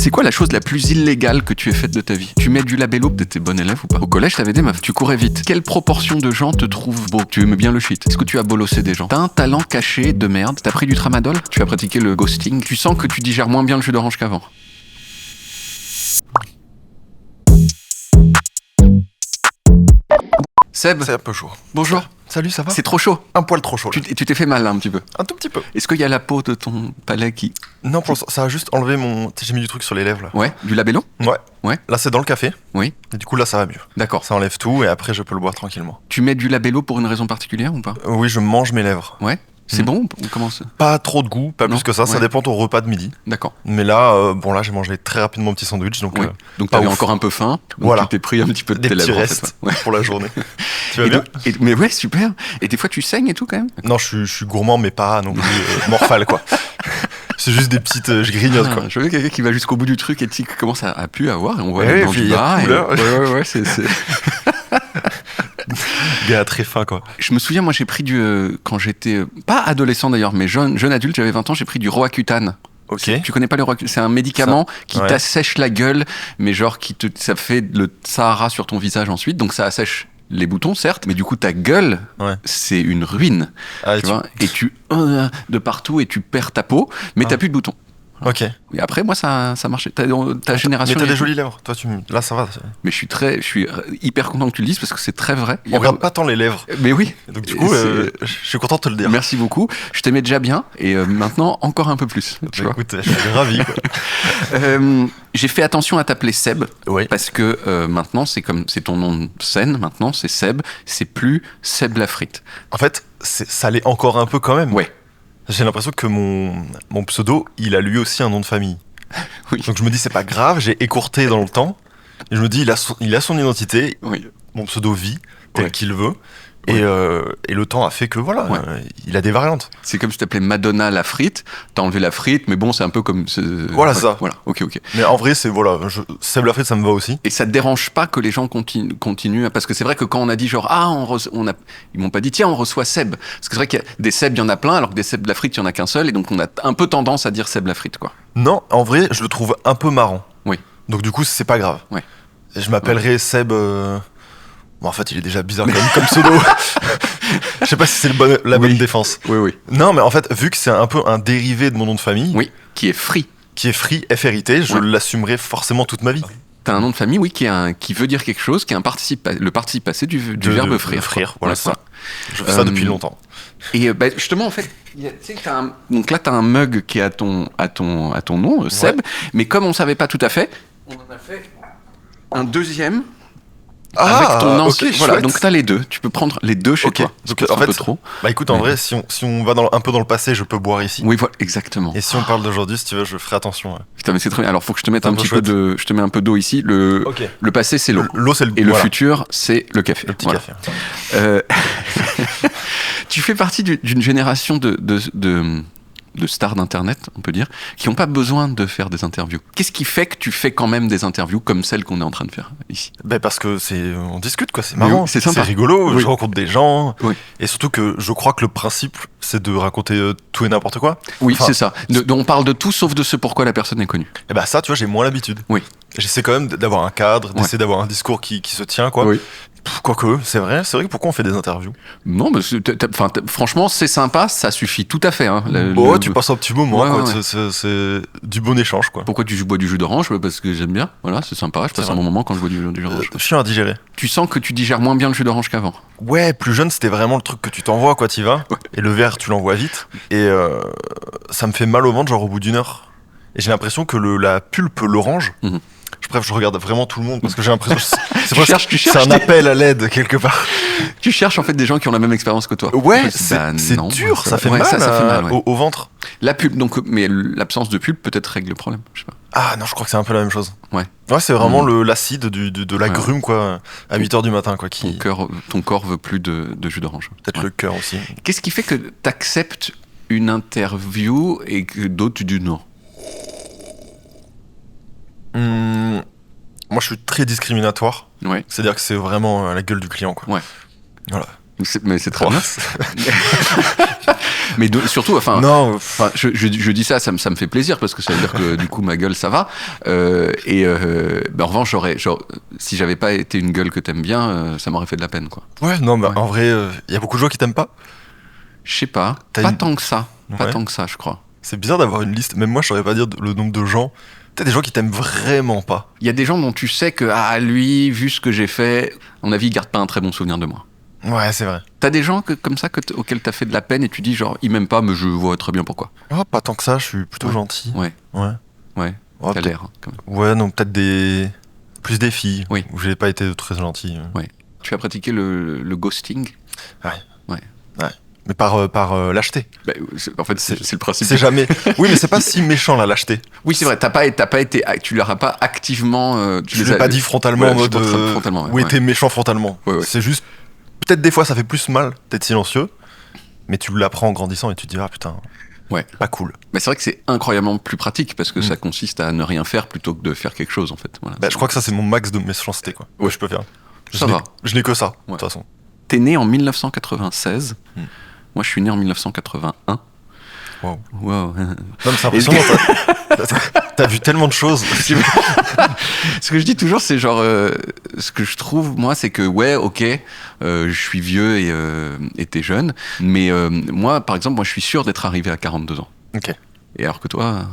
C'est quoi la chose la plus illégale que tu aies faite de ta vie? Tu mets du labello, t'étais bon élève ou pas? Au collège, t'avais des meufs. Tu courais vite. Quelle proportion de gens te trouvent beau? Tu aimais bien le shit. Est-ce que tu as bolossé des gens? T'as un talent caché de merde. T'as pris du tramadol? Tu as pratiqué le ghosting? Tu sens que tu digères moins bien le jus d'orange qu'avant? Seb, C'est un peu chaud. bonjour. Salut, ça va? C'est trop chaud. un poil trop chaud. Là. Tu t'es fait mal là, un petit peu. Un tout petit peu. Est-ce qu'il y a la peau de ton palais qui... Non, pour l'instant, ça a juste enlevé mon. Tu sais, j'ai mis du truc sur les lèvres là. Ouais, du labello? Ouais. Ouais. Là, c'est dans le café. Oui. Et du coup, là, ça va mieux. D'accord. Ça enlève tout et après, je peux le boire tranquillement. Tu mets du labello pour une raison particulière ou pas? Oui, je mange mes lèvres. Ouais. C'est bon ou comment ça? Pas trop de goût, pas Non, plus que ça. ouais. Ça dépend de ton repas de midi. D'accord. Mais là, bon, là, j'ai mangé très rapidement mon petit sandwich. Donc, Ouais. Donc pas t'avais ouf. encore un peu faim. Donc Voilà. tu t'es pris un petit peu de des tes petits lèvres. En restes fait, ouais. pour la journée. Tu vas Et bien? mais ouais, super. Et des fois tu saignes et tout quand même? Non, je suis gourmand, mais pas non plus morphal, quoi. C'est juste des petites. Je grignote, quoi. Je veux quelqu'un qui va jusqu'au bout du truc et qui commence à pu avoir et on voit Ouais, dans puis du il y a bas. couleur. Ouais, c'est... Gars très fin, quoi. Je me souviens, moi j'ai pris quand j'étais, pas adolescent d'ailleurs, mais jeune adulte, j'avais 20 ans, j'ai pris du Roaccutane. Ok. Tu connais pas le Roaccutane? C'est un médicament qui ouais. t'assèche la gueule, mais genre ça fait le Sahara sur ton visage ensuite, donc ça assèche les boutons certes, mais du coup ta gueule, Ouais. c'est une ruine, Ah, tu vois, et tu de partout et tu perds ta peau, mais t'as plus de boutons. Ok. Et après moi ça marchait. Ta génération. Mais t'as des jolies lèvres. Toi, là, ça va. Mais je suis hyper content que tu le dises parce que c'est très vrai. On regarde pas tant les lèvres. Mais oui. Donc du coup, je suis content de te le dire. Merci beaucoup. Je t'aimais déjà bien et maintenant encore un peu plus. Tu vois. Écoute, je suis ravi. Quoi. J'ai fait attention à t'appeler Seb Oui. parce que maintenant c'est ton nom de scène. Maintenant c'est Seb. C'est plus Seb la frite. En fait, ça l'est encore un peu quand même. Ouais. J'ai l'impression que mon pseudo, il a lui aussi un nom de famille. Oui. Donc je me dis, c'est pas grave, j'ai écourté dans le temps. Et je me dis, il a son identité, Oui. mon pseudo vit tel Ouais. qu'il veut. Ouais. Et le temps a fait que voilà, Ouais. il a des variantes. C'est comme si t'appelais Madonna la frite. T'as enlevé la frite, mais bon c'est un peu comme. Voilà, ça. Voilà. Ok. Mais en vrai, c'est voilà, Seb Lafrite, ça me va aussi. Et ça te dérange pas que les gens continuent parce que c'est vrai que quand on a dit genre ils m'ont pas dit tiens on reçoit Seb parce que c'est vrai qu'il y a des Seb il y en a plein alors que des Seb la frite il y en a qu'un seul et donc on a un peu tendance à dire Seb la frite quoi. Non, en vrai, je le trouve un peu marrant. Oui. Donc du coup, c'est pas grave. Ouais. Je m'appellerai Seb. Bon, en fait, il est déjà bizarre comme pseudo. Je sais pas si c'est la bonne défense. Oui. Non, mais en fait, vu que c'est un peu un dérivé de mon nom de famille, Oui, qui est free. qui est Free, FRIT, je Ouais. l'assumerai forcément toute ma vie. T'as un nom de famille, oui, qui veut dire quelque chose, qui est le participe passé du verbe frire. Frire, quoi. voilà, Ouais, c'est ça. Je fais ça depuis longtemps. Et justement, en fait, tu sais, donc là, t'as un mug qui est à ton nom, Seb, mais comme on savait pas tout à fait, on en a fait un deuxième avec ton ancien. ok, Voilà, chouette. donc t'as les deux. Tu peux prendre les deux chez Ok, toi. donc C'est en un fait, peu trop. Bah écoute, en Mais- vrai, si on va un peu dans le passé, je peux boire ici. Oui, voilà, exactement. Et si on parle d'aujourd'hui, si tu veux, je ferai attention. Ouais. Putain, mais c'est très bien. Alors, faut que je te mette C'est un un peu petit peu chouette. je te mets un peu d'eau ici. Le passé, c'est l'eau. L'eau, c'est Et le voilà, futur, c'est le café. le petit Voilà. café. Tu fais partie d'une génération de stars d'internet, on peut dire, qui n'ont pas besoin de faire des interviews. Qu'est-ce qui fait que tu fais quand même des interviews comme celle qu'on est en train de faire ici? Ben parce que on discute quoi, c'est Mais marrant, oui, c'est sympa. c'est rigolo, Oui. je rencontre des gens, Oui. et surtout que je crois que le principe c'est de raconter tout et n'importe quoi. Oui, Enfin, c'est ça. On parle de tout sauf de ce pourquoi la personne est connue. Et ben ça, tu vois, j'ai moins l'habitude. Oui. J'essaie quand même d'avoir un cadre, d'essayer d'avoir un discours qui se tient quoi. Oui. Quoique, c'est vrai que pourquoi on fait des interviews? Non, mais franchement, c'est sympa, ça suffit tout à fait. Hein, Tu passes un petit moment, Ouais, quoi. ouais, ouais. C'est du bon échange quoi. Pourquoi tu bois du jus d'orange? Parce que j'aime bien. Voilà, c'est sympa. Je passe vrai. un bon moment quand je bois du jus d'orange. Je suis indigéré. Tu sens que tu digères moins bien le jus d'orange qu'avant. Ouais, plus jeune, c'était vraiment le truc que tu t'envoies, quoi, t'y vas. Ouais. Et le verre, tu l'envoies vite. Et ça me fait mal au ventre, genre au bout d'une heure. Et j'ai l'impression que la pulpe, l'orange, Mhm. je regarde vraiment tout le monde parce que j'ai l'impression que Tu cherches, c'est un appel à l'aide quelque part. Tu cherches en fait des gens qui ont la même expérience que toi. Ouais, Bah, c'est non, dur, ça fait ouais, mal, ça fait mal, ouais. au ventre. La pulpe, donc, mais l'absence de pulpe peut-être règle le problème. Je sais pas. Ah non, je crois que c'est un peu la même chose. Ouais. Ouais, c'est vraiment l'acide de la Ouais. grume, quoi, à 8h du matin, quoi, qui. Ton corps veut plus de jus d'orange. Peut-être Ouais. le cœur aussi. Qu'est-ce qui fait que t'acceptes une interview et que d'autres tu dis non? Moi, je suis très discriminatoire. Ouais. C'est-à-dire que c'est vraiment la gueule du client, quoi. Ouais. Voilà. Mais c'est très bien. Mais surtout, enfin, Non, je dis ça me fait plaisir parce que ça veut dire que du coup ma gueule ça va. En revanche, si j'avais pas été une gueule que t'aimes bien, ça m'aurait fait de la peine, quoi. ouais, non, bah Ouais. en vrai, il y a beaucoup de gens qui t'aiment pas. Je sais pas, T'as pas une- tant que ça, pas Ouais. tant que ça, je crois. C'est bizarre d'avoir une liste. Même moi, je saurais pas dire le nombre de gens. T'as des gens qui t'aiment vraiment pas. Il y a des gens dont tu sais que lui, vu ce que j'ai fait, à mon avis, il garde pas un très bon souvenir de moi. Ouais, c'est vrai. T'as des gens comme ça auxquels t'as fait de la peine et tu dis genre ils m'aiment pas, mais je vois très bien pourquoi. Oh, pas tant que ça, je suis plutôt Ouais. gentil. Ouais. Ouais. Ouais, Ouais, t'as peut-être- l'air, hein, quand même. Ouais, non, peut-être plus des filles. Oui. Où j'ai pas été très gentil. Tu as pratiqué le ghosting. Mais par lâcheté. Bah, en fait, c'est le principe. C'est jamais. Oui, mais c'est pas si méchant la lâcheté. Oui, c'est vrai. T'as pas été, tu leur as pas activement. Je l'ai pas dit frontalement Ouais, en mode. je pense frontalement, ouais, oui, ouais. t'es méchant frontalement. Ouais, ouais. C'est juste. Peut-être des fois ça fait plus mal d'être silencieux, mais tu l'apprends en grandissant et tu te dis ah putain. Ouais. Pas cool. Mais c'est vrai que c'est incroyablement plus pratique parce que Mm. ça consiste à ne rien faire plutôt que de faire quelque chose en fait. Voilà. Bah, je crois que ça c'est mon max de méchanceté quoi. Ouais. Je peux faire. Ça je va. n'ai- Je n'ai que ça de Ouais. toute façon. T'es né en 1996. Mm. Moi, je suis né en 1981. Wow. Wow. Non mais c'est impressionnant. T'as vu tellement de choses. Ce que je dis toujours, c'est genre, ce que je trouve, moi, c'est que, ouais, ok, je suis vieux et t'es jeune, mais moi, par exemple, moi, je suis sûr d'être arrivé à 42 ans. Ok. Et alors que toi,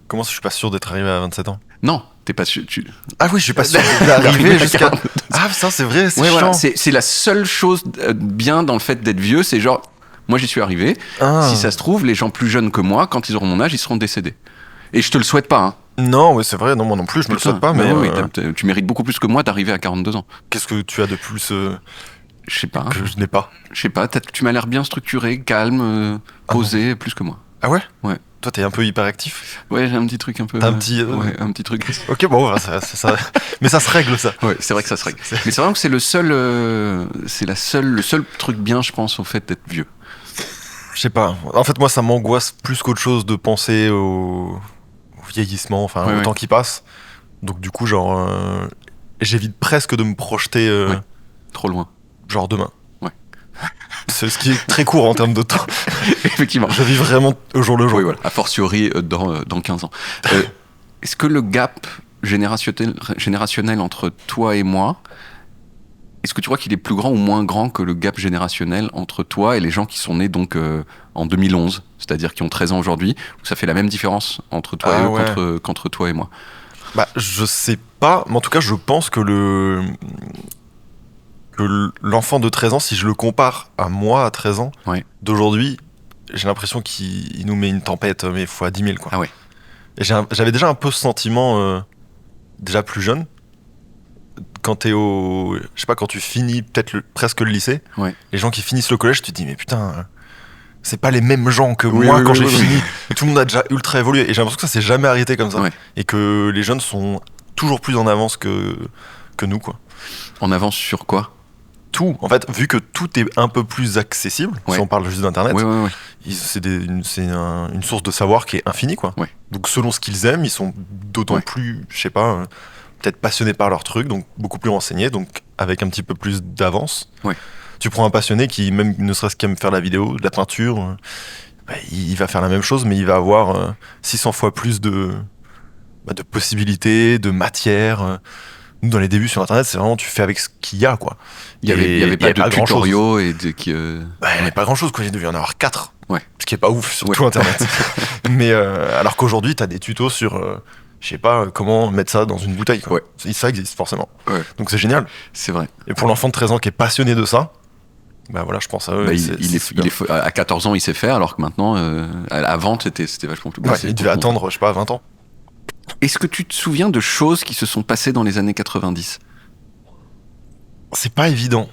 Comment ça, je suis pas sûr d'être arrivé à 27 ans? non, t'es pas sûr. Ah oui, je suis pas sûr D'arriver d'arriver à jusqu'à. 42. Ah ça c'est vrai, c'est Ouais, chiant. voilà, c'est la seule chose bien dans le fait d'être vieux, c'est genre, moi, j'y suis arrivé. Ah. Si ça se trouve, les gens plus jeunes que moi, quand ils auront mon âge, ils seront décédés. Et je te le souhaite pas, hein. Non, oui, c'est vrai, non, moi non plus, je me le Putain, souhaite pas, mais oui, tu mérites beaucoup plus que moi d'arriver à 42 ans. qu'est-ce que tu as de plus Je sais pas. que je n'ai pas? Je sais pas, tu m'as l'air bien structuré, calme, Ah posé, plus que moi. Ah ouais? Ouais. Toi, t'es un peu hyperactif? Ouais, j'ai un petit truc un peu. T'as un petit, Ouais, un petit truc. Ok, bon, voilà, ça. Mais ça se règle, ça. Ouais, c'est vrai que ça se règle. Mais c'est vraiment que c'est le seul truc bien, je pense, au fait d'être vieux. Je sais pas. En fait, moi, ça m'angoisse plus qu'autre chose de penser au vieillissement, enfin, Ouais, au ouais. temps qui passe. Donc, du coup, genre, j'évite presque de me projeter, Ouais. Trop loin. genre demain. Ouais. C'est ce qui est très court en termes de temps. Effectivement. Je vis vraiment au jour le jour. Oui, voilà. A fortiori dans 15 ans. Est-ce que le gap générationnel entre toi et moi, est-ce que tu crois qu'il est plus grand ou moins grand que le gap générationnel entre toi et les gens qui sont nés donc en 2011, c'est-à-dire qui ont 13 ans aujourd'hui, où ça fait la même différence entre toi Ah et eux ouais. qu'entre toi et moi? Bah, je sais pas, mais en tout cas, je pense que l'enfant de 13 ans, si je le compare à moi à 13 ans, Ouais. d'aujourd'hui, j'ai l'impression qu'il nous met une tempête, mais fois 10 000, quoi. Ah ouais. Et j'avais déjà un peu ce sentiment, déjà plus jeune, quand t'es je sais pas, quand tu finis peut-être presque le lycée, Ouais. les gens qui finissent le collège, tu te dis, mais putain, c'est pas les mêmes gens que Oui, moi oui, quand oui, j'ai oui, fini. Tout le monde a déjà ultra évolué. Et j'ai l'impression que ça s'est jamais arrêté comme ça. Ouais. Et que les jeunes sont toujours plus en avance que nous, quoi. En avance sur quoi? Tout, en fait, vu que tout est un peu plus accessible, Ouais. si on parle juste d'internet, Ouais, ouais, ouais. c'est une source de savoir qui est infinie, quoi. Ouais. Donc selon ce qu'ils aiment, ils sont d'autant Ouais. plus, je sais pas, peut-être passionnés par leur truc, donc beaucoup plus renseignés, donc avec un petit peu plus d'avance. Ouais. Tu prends un passionné qui, même ne serait-ce qu'aime faire la vidéo, de la peinture, bah, il va faire la même chose, mais il va avoir 600 fois plus de possibilités, de matière. Nous, dans les débuts sur Internet, c'est vraiment tu fais avec ce qu'il y a, quoi. Il y avait pas de grand-chose. tutoriaux et il Bah, il n'y avait pas grand-chose, quoi. Il devait y en avoir 4. Ouais. Ce qui est pas ouf sur Ouais. tout Internet. Mais alors qu'aujourd'hui, t'as des tutos sur, je sais pas, comment mettre ça dans une bouteille, quoi. Ouais. Ça existe forcément. Ouais. Donc c'est génial. C'est vrai. Et pour l'enfant de 13 ans qui est passionné de ça, bah voilà, je pense à eux. Bah, c'est super. à 14 ans, il sait faire, alors que maintenant, avant, c'était vachement plus Ouais, compliqué. il devait attendre, je sais pas, 20 ans. Est-ce que tu te souviens de choses qui se sont passées dans les années 90? C'est pas évident.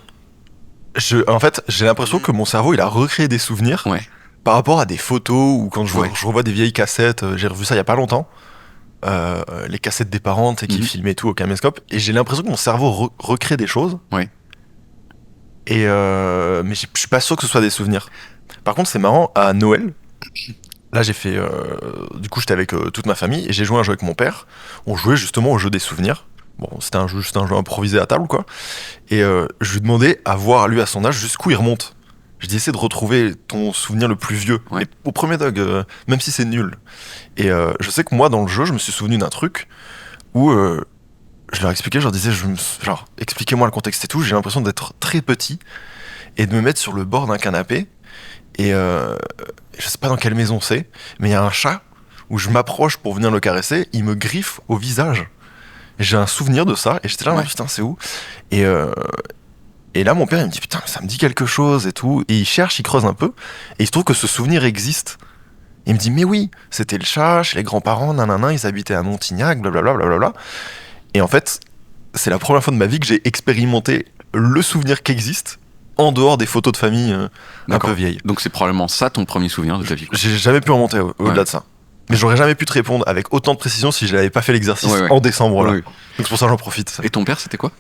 En fait, j'ai l'impression que mon cerveau, il a recréé des souvenirs Ouais. par rapport à des photos ou quand Ouais. je revois des vieilles cassettes. J'ai revu ça il y a pas longtemps. Les cassettes des parents, tu sais, qui Mhm. filmaient tout au caméscope. Et j'ai l'impression que mon cerveau recrée des choses. Ouais. Et mais je suis pas sûr que ce soit des souvenirs. Par contre, c'est marrant, à Noël, là j'ai fait. Du coup, j'étais avec toute ma famille et j'ai joué un jeu avec mon père. On jouait justement au jeu des souvenirs. Bon, c'était un jeu improvisé à table, quoi. Et je lui demandais, à voir, lui, à son âge, jusqu'où il remonte. Je dis, essaie de retrouver ton souvenir le plus vieux. Ouais. Mais au premier dog, même si c'est nul. Et je sais que moi, dans le jeu, je me suis souvenu d'un truc où je leur expliquais, je leur disais, genre, expliquez-moi le contexte et tout. J'ai l'impression d'être très petit et de me mettre sur le bord d'un canapé. Et je sais pas dans quelle maison c'est, mais il y a un chat où je m'approche pour venir le caresser, il me griffe au visage. Et j'ai un souvenir de ça, et j'étais là, Ouais. putain, c'est où? Et là, mon père, il me dit, putain, ça me dit quelque chose et tout. Et il cherche, il creuse un peu, et il se trouve que ce souvenir existe. Il me dit, mais oui, c'était le chat, chez les grands-parents, nanana, ils habitaient à Montignac, blablabla, blablabla. Et en fait, c'est la première fois de ma vie que j'ai expérimenté le souvenir qui existe en dehors des photos de famille un D'accord. peu vieilles. Donc c'est probablement ça ton premier souvenir de ta vie. J'ai jamais pu remonter au-delà Ouais. de ça. Mais j'aurais jamais pu te répondre avec autant de précision si je n'avais pas fait l'exercice Ouais, ouais. en décembre là. Ouais, ouais. Donc c'est pour ça que j'en profite. Et ton père, c'était quoi?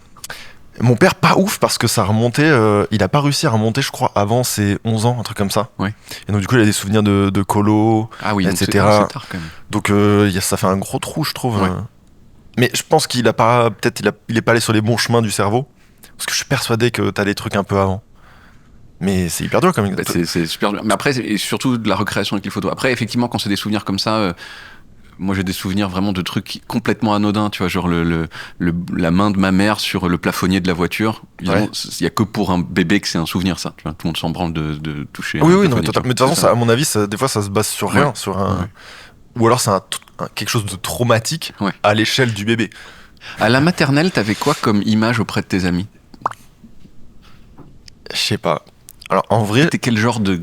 Mon père, pas ouf parce que ça remontait. Il a pas réussi à remonter, je crois, avant ses 11 ans, un truc comme ça. Ouais. Et donc du coup, il a des souvenirs de colo, Ah oui, donc etc. c'est tard quand même. Donc ça fait un gros trou, je trouve. Ouais. Mais je pense qu'il a pas, peut-être il est pas allé sur les bons chemins du cerveau, parce que je suis persuadé que t'as des trucs un peu avant. Mais c'est hyper dur quand même. Bah, c'est super dur. Mais après, et surtout de la recréation avec les photos. Après, effectivement, quand c'est des souvenirs comme ça, moi j'ai des souvenirs vraiment de trucs complètement anodins, tu vois, genre la main de ma mère sur le plafonnier de la voiture. Évidemment, il y a que pour un bébé que c'est un souvenir, ça. Tu vois, tout le monde s'en branle de toucher. Oui, un oui, non, plafonnier, mais de toute tu vois. façon, ça, à mon avis, des fois, ça se base sur rien, Ouais. sur un. Ouais. Ou alors c'est quelque chose de traumatique Ouais. à l'échelle du bébé. À la maternelle, t'avais quoi comme image auprès de tes amis? Je sais pas. Alors en vrai, T'es quel genre de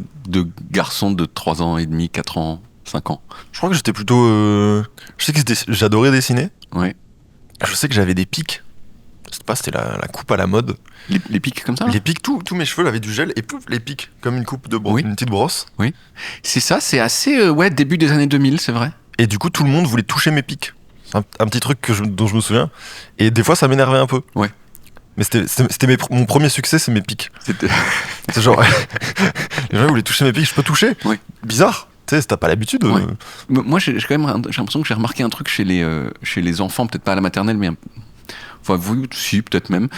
garçon de 3 ans et demi, 4 ans, 5 ans? je crois que j'étais plutôt. Je sais que j'adorais dessiner. Ouais. Je sais que j'avais des pics. Je sais pas, c'était la coupe à la mode. Les pics comme ça? Les pics, tous mes cheveux avaient du gel et pouf, les pics, comme une coupe de Oui. une petite brosse. C'est ça, c'est assez, ouais, début des années 2000, c'est vrai. Et du coup, tout le monde voulait toucher mes pics. C'est un petit truc dont je me souviens. Et des fois, ça m'énervait un peu. Ouais. Mais c'était mon premier succès, c'est mes pics. C'était... C'est genre, les gens voulaient toucher mes pics, je peux toucher. Oui. Bizarre. Tu sais, t'as pas l'habitude. Ouais. Moi, j'ai quand même, j'ai l'impression que j'ai remarqué un truc chez les enfants, peut-être pas à la maternelle, mais enfin, vous, si, peut-être même.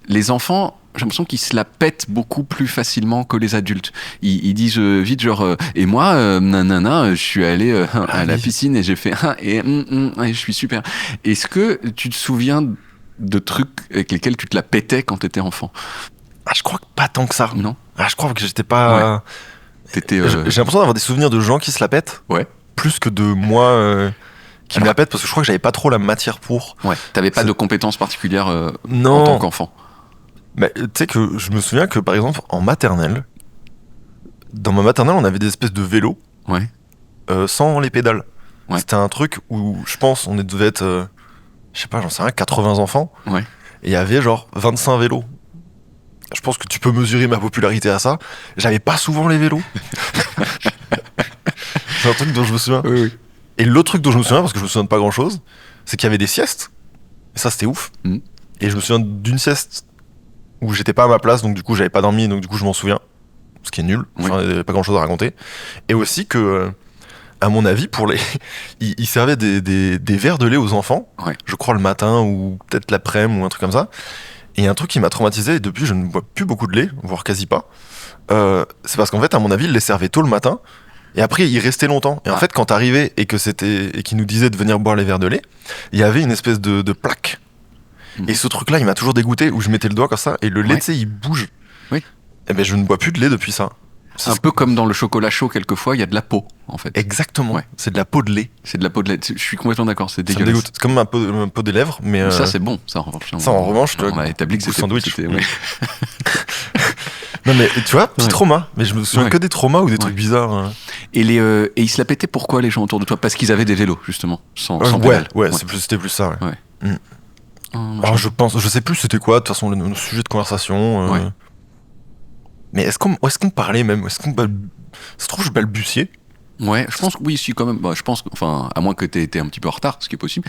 Les enfants, j'ai l'impression qu'ils se la pètent beaucoup plus facilement que les adultes. Ils disent vite genre, et moi, nanana, je suis allé à la oui. piscine et j'ai fait et je suis super. Est-ce que tu te souviens de trucs avec lesquels tu te la pétais quand t'étais enfant? Ah, je crois que pas tant que ça. Non? Ah, je crois que j'étais pas. T'étais. J'ai l'impression d'avoir des souvenirs de gens qui se la pètent. Ouais. Plus que de moi qui me la pète parce que je crois que j'avais pas trop la matière pour. Ouais. T'avais pas C'est- de compétences particulières en Non. tant qu'enfant. Mais tu sais que je me souviens que par exemple en maternelle, dans ma maternelle, on avait des espèces de vélos Ouais. sans les pédales. Ouais. C'était un truc où je pense on devait être, je sais pas, j'en sais rien, 80 enfants. Ouais. Et il y avait genre 25 vélos. Je pense que tu peux mesurer ma popularité à ça. J'avais pas souvent les vélos. C'est un truc dont je me souviens. Oui, oui. Et l'autre truc dont je me souviens, parce que je me souviens de pas grand chose, c'est qu'il y avait des siestes. Et ça, c'était ouf. Mhm. Et je me souviens d'une sieste où j'étais pas à ma place, donc du coup, j'avais pas dormi, donc du coup, je m'en souviens. Ce qui est nul. Enfin, il y avait pas grand chose à raconter. Et aussi que, à mon avis, ils servaient des verres de lait aux enfants. Ouais. Je crois le matin ou peut-être l'après-midi ou un truc comme ça. Et il y a un truc qui m'a traumatisé, et depuis, je ne bois plus beaucoup de lait, voire quasi pas. C'est parce qu'en fait, à mon avis, ils les servaient tôt le matin. Et après, il restait longtemps. Et en Ah. fait, quand t'arrivais et qu'ils nous disaient de venir boire les verres de lait, il y avait une espèce de plaque. Mhm. Et ce truc-là, il m'a toujours dégoûté, où je mettais le doigt comme ça, et le lait, Ouais. tu sais, il bouge. Oui. Et ben, je ne bois plus de lait depuis ça. Un peu comme dans le chocolat chaud, quelquefois, il y a de la peau, en fait. Exactement. Ouais. C'est de la peau de lait. C'est de la peau de lait. Je suis complètement d'accord, c'est Ça me dégueulasse. dégoûte. C'est comme un peu des lèvres, mais. Ça, c'est bon, ça, en revanche. ça, en revanche, on a établi que goût c'était sandwich. c'était- ouais. Non, mais tu vois, petit Ouais. trauma. Mais je me souviens Ouais. que des traumas ou des Ouais. trucs bizarres. Et ils se la pétaient pourquoi, les gens autour de toi? Parce qu'ils avaient des vélos, justement, sans Ouais, pédale. ouais, c'était plus ça. Ouais. Oh, machin. Alors, je sais plus c'était quoi, de toute façon, le sujet de conversation. Ouais. Mais est-ce qu'on parlait même? Est-ce qu'on. Ça se trouve, je balbutiais. Ouais, je pense que oui, si, quand même. Bah, je pense, enfin, à moins que t'aies été un petit peu en retard, ce qui est possible.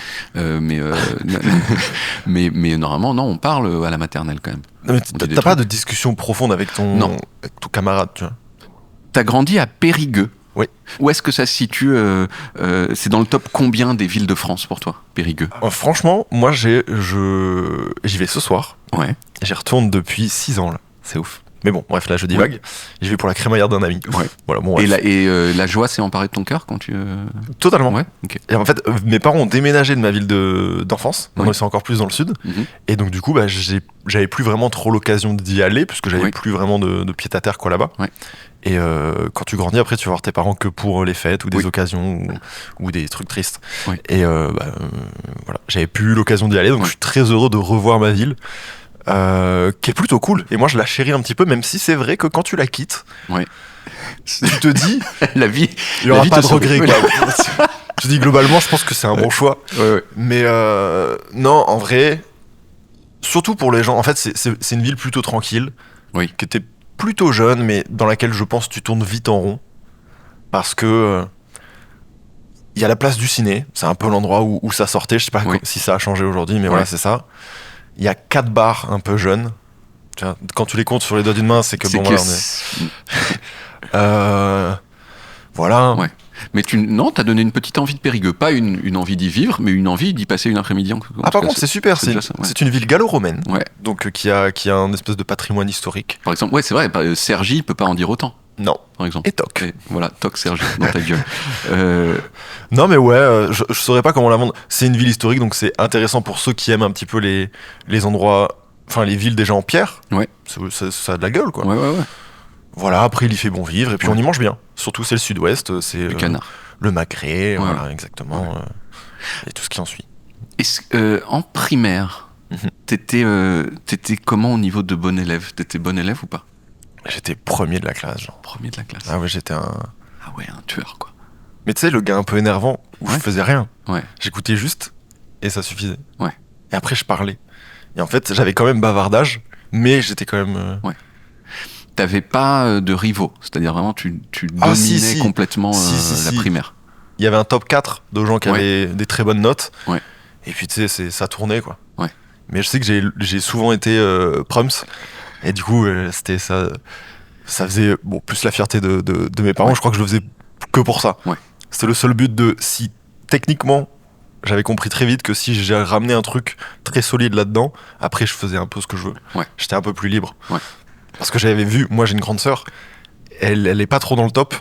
Mais normalement, non, on parle à la maternelle quand même. Non, mais On dit des t'as pas trucs. de discussion profonde avec Non. avec ton camarade, tu vois. T'as grandi à Périgueux. Oui. Où est-ce que ça se situe c'est dans le top combien des villes de France pour toi, Périgueux? Franchement, moi j'y vais ce soir. Ouais. J'y retourne depuis 6 ans là. C'est ouf. Mais bon, bref, là je divague. J'y vais pour la crémaillère d'un ami. Ouais. Voilà, bon, Et, bref. la joie s'est emparée de ton cœur quand tu... Totalement. Ouais, ok. Et en fait, mes parents ont déménagé de ma ville d'enfance. Maintenant, Ouais. ils sont encore plus dans le sud. Mhm. Et donc, du coup, bah, j'avais plus vraiment trop l'occasion d'y aller, puisque j'avais Ouais. plus vraiment de pied à terre quoi là-bas. Ouais. Et quand tu grandis, après, tu vas voir tes parents que pour les fêtes ou des Oui. occasions ou des trucs tristes. Ouais. Et voilà, j'avais plus eu l'occasion d'y aller, donc Ouais. je suis très heureux de revoir ma ville. Qui est plutôt cool. Et moi, je la chéris un petit peu, même si c'est vrai que quand tu la quittes, Ouais. tu te dis, La vie... il n'y aura la vie pas te de sourit. regret. Oui, Quoi. Je dis globalement, je pense que c'est un bon choix. Ouais. Mais non, en vrai, surtout pour les gens, en fait, c'est une ville plutôt tranquille, Oui. qui était plutôt jeune, mais dans laquelle je pense tu tournes vite en rond. Parce que il y a la place du ciné, c'est un peu l'endroit où ça sortait. Je sais pas Oui. si ça a changé aujourd'hui, mais Ouais. voilà, c'est ça. Il y a 4 bars un peu jeunes. Tu vois, quand tu les comptes sur les doigts d'une main, c'est que C'est bon, que voilà, voilà. Ouais. Mais t'as donné une petite envie de Périgueux. Pas une envie d'y vivre, mais une envie d'y passer une après-midi. Ah, par contre, c'est super. c'est C'est déjà ça, ouais. c'est une ville gallo-romaine. Ouais. Donc, qui a un espèce de patrimoine historique. Par exemple, ouais, c'est vrai, Cergy peut pas en dire autant, Non. par exemple. Et toc. Et voilà, toc Cergy dans ta gueule. Non, mais ouais, je saurais pas comment la vendre. C'est une ville historique, donc c'est intéressant pour ceux qui aiment un petit peu les endroits, enfin les villes déjà en pierre. Ouais. Ça a de la gueule, quoi. Ouais. Voilà, après il y fait bon vivre, et puis Ouais. on y mange bien. Surtout, c'est le sud-ouest, c'est Du canard. le magret, Ouais. voilà, exactement. Et tout ce qui en suit. En primaire, Mhm. t'étais comment au niveau de bon élève? T'étais bon élève ou pas? J'étais premier de la classe, genre. Premier de la classe. Ah ouais, j'étais un. Ah ouais, un tueur, quoi. Mais tu sais, le gars un peu énervant, où Ouais. je faisais rien. Ouais. J'écoutais juste, et ça suffisait. Ouais. Et après, je parlais. Et en fait, j'avais quand même bavardage, mais j'étais quand même. T'avais pas de rivaux, c'est-à-dire vraiment tu Ah, dominais si. complètement la Si. primaire. Il y avait un top 4 de gens qui Ouais. avaient des très bonnes notes. Ouais. Et puis, tu sais, ça tournait, quoi. Ouais. Mais je sais que j'ai souvent été proms. Et du coup, c'était ça. Ça faisait plus la fierté de mes parents. Ouais. Je crois que je le faisais que pour ça. Ouais. C'était le seul but de si techniquement. J'avais compris très vite que si j'ai ramené un truc très solide là-dedans, après je faisais un peu ce que je veux. Ouais. J'étais un peu plus libre. Ouais. Parce que j'avais vu, moi j'ai une grande sœur, elle est pas trop dans le top,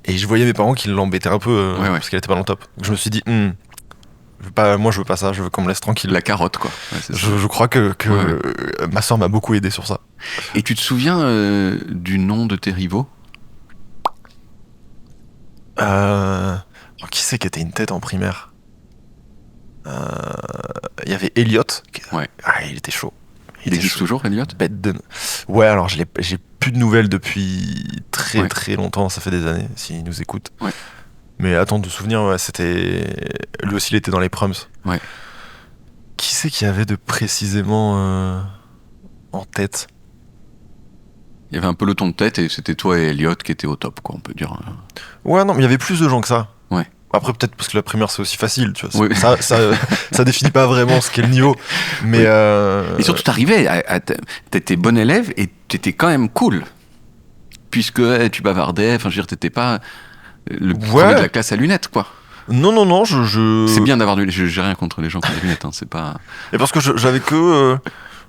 et je voyais mes parents qui l'embêtaient un peu Ouais. parce qu'elle était pas dans le top. Donc je me suis dit, moi je veux pas ça, je veux qu'on me laisse tranquille. La carotte, quoi. Ouais, c'est ça. Je crois que Ouais. ma sœur m'a beaucoup aidé sur ça. Et tu te souviens du nom de tes rivaux? Alors, qui c'est qui était une tête en primaire? Il y avait Elliot. Ouais. Ah, il était chaud. Il existe toujours, Elliot? Bête de... Ouais, alors j'ai plus de nouvelles depuis très Ouais. très longtemps, ça fait des années, s'il nous écoute. Ouais. Mais attends, de souvenir, ouais, c'était... Lui aussi, il était dans les proms. Ouais. Qui c'est qui avait de précisément en tête? Il y avait un peloton de tête et c'était toi et Elliot qui étaient au top, quoi, on peut dire. Ouais, non, mais il y avait plus de gens que ça. Ouais. Après, peut-être parce que la primaire, c'est aussi facile, tu vois. Oui. Ça définit pas vraiment ce qu'est le niveau. Mais... Et surtout, t'arrivais, t'étais bon élève et t'étais quand même cool. Puisque tu bavardais, enfin, je veux dire, t'étais pas le premier de la classe à lunettes, quoi. Non, je... C'est bien d'avoir j'ai rien contre les gens qui ont des lunettes, hein, c'est pas... Et parce que j'avais que...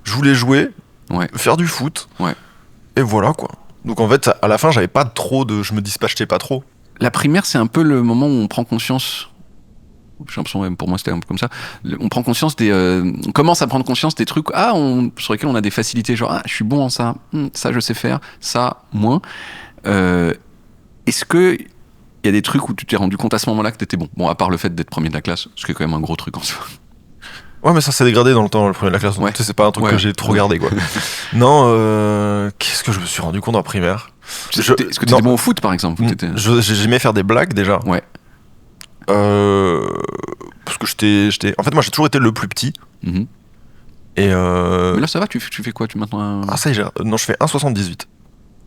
je voulais jouer, Ouais. faire du foot. Ouais. Et voilà, quoi. Donc en fait, à la fin, j'avais pas trop de... Je me dispatchais pas trop. La primaire, c'est un peu le moment où on prend conscience... J'ai l'impression, même pour moi, c'était un peu comme ça. On prend conscience on commence à prendre conscience des trucs sur lesquels on a des facilités, genre, je suis bon en ça, ça je sais faire, ça, moins. Est-ce que il y a des trucs où tu t'es rendu compte à ce moment-là que t'étais bon? Bon, à part le fait d'être premier de la classe, ce qui est quand même un gros truc en soi. Ouais, mais ça s'est dégradé dans le temps, le premier de la classe. Donc, Ouais. tu sais, c'est pas un truc Ouais. que j'ai trop gardé, quoi. Non, qu'est-ce que je me suis rendu compte en primaire? Est-ce que t'étais non. bon au foot, par exemple? J'aimais faire des blagues, déjà. Ouais. Parce que j'étais... En fait, moi, j'ai toujours été le plus petit. Mhm. Et Mais là, ça va, tu fais quoi? Tu maintenant Ah, ça y est, non, je fais 1,78.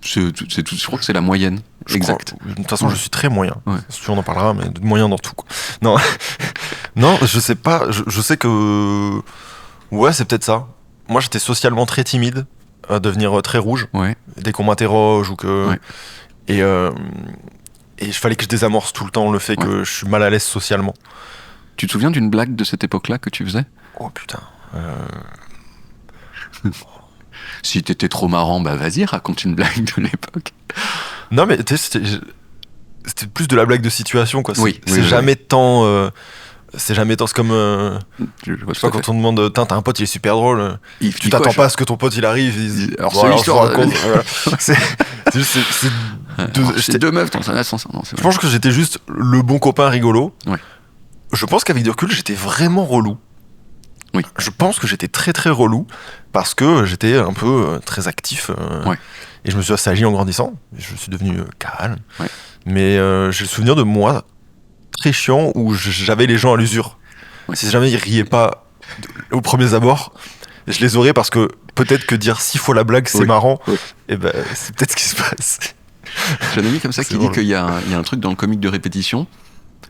je crois que c'est la moyenne. Exact. De toute façon, je suis très moyen. Ouais. Si tu en parlera, mais de moyen dans tout, quoi. Non, non, je sais pas. Je sais que... Ouais, c'est peut-être ça. Moi, j'étais socialement très timide, à devenir très rouge. Ouais. Dès qu'on m'interroge ou que... Ouais. Et Et il fallait que je désamorce tout le temps le fait que je suis mal à l'aise socialement. Tu te souviens d'une blague de cette époque-là que tu faisais? Oh putain. Si t'étais trop marrant, bah vas-y, raconte une blague de l'époque. Non, mais tu sais, c'était plus de la blague de situation, quoi. C'est Oui, jamais tant. C'est jamais tant. C'est comme. Je vois Je sais pas, quand on demande, t'as un pote, il est super drôle. Il Tu dit t'attends quoi, pas à ce que ton pote il arrive. Alors, Bon, c'est alors, l'histoire. je te raconte, voilà. C'est juste. C'est deux meufs dans un ascenseur. Non, c'est Je vrai. pense que j'étais juste le bon copain rigolo. Ouais. Je pense qu'avec du recul, j'étais vraiment relou. Oui. Je pense que j'étais très très relou parce que j'étais un peu très actif. Ouais. Et je me suis assagi en grandissant. Je suis devenu calme. Ouais. Mais j'ai le souvenir de moi très chiant où j'avais les gens à l'usure. Ouais. Si jamais ils riaient pas aux premiers abords, je les aurais parce que peut-être que dire 6 fois la blague c'est Oui. marrant, Oui. et ben c'est peut-être ce qui se passe. J'ai un ami comme ça C'est qui dit drôle. qu'il y a un truc dans le comique de répétition.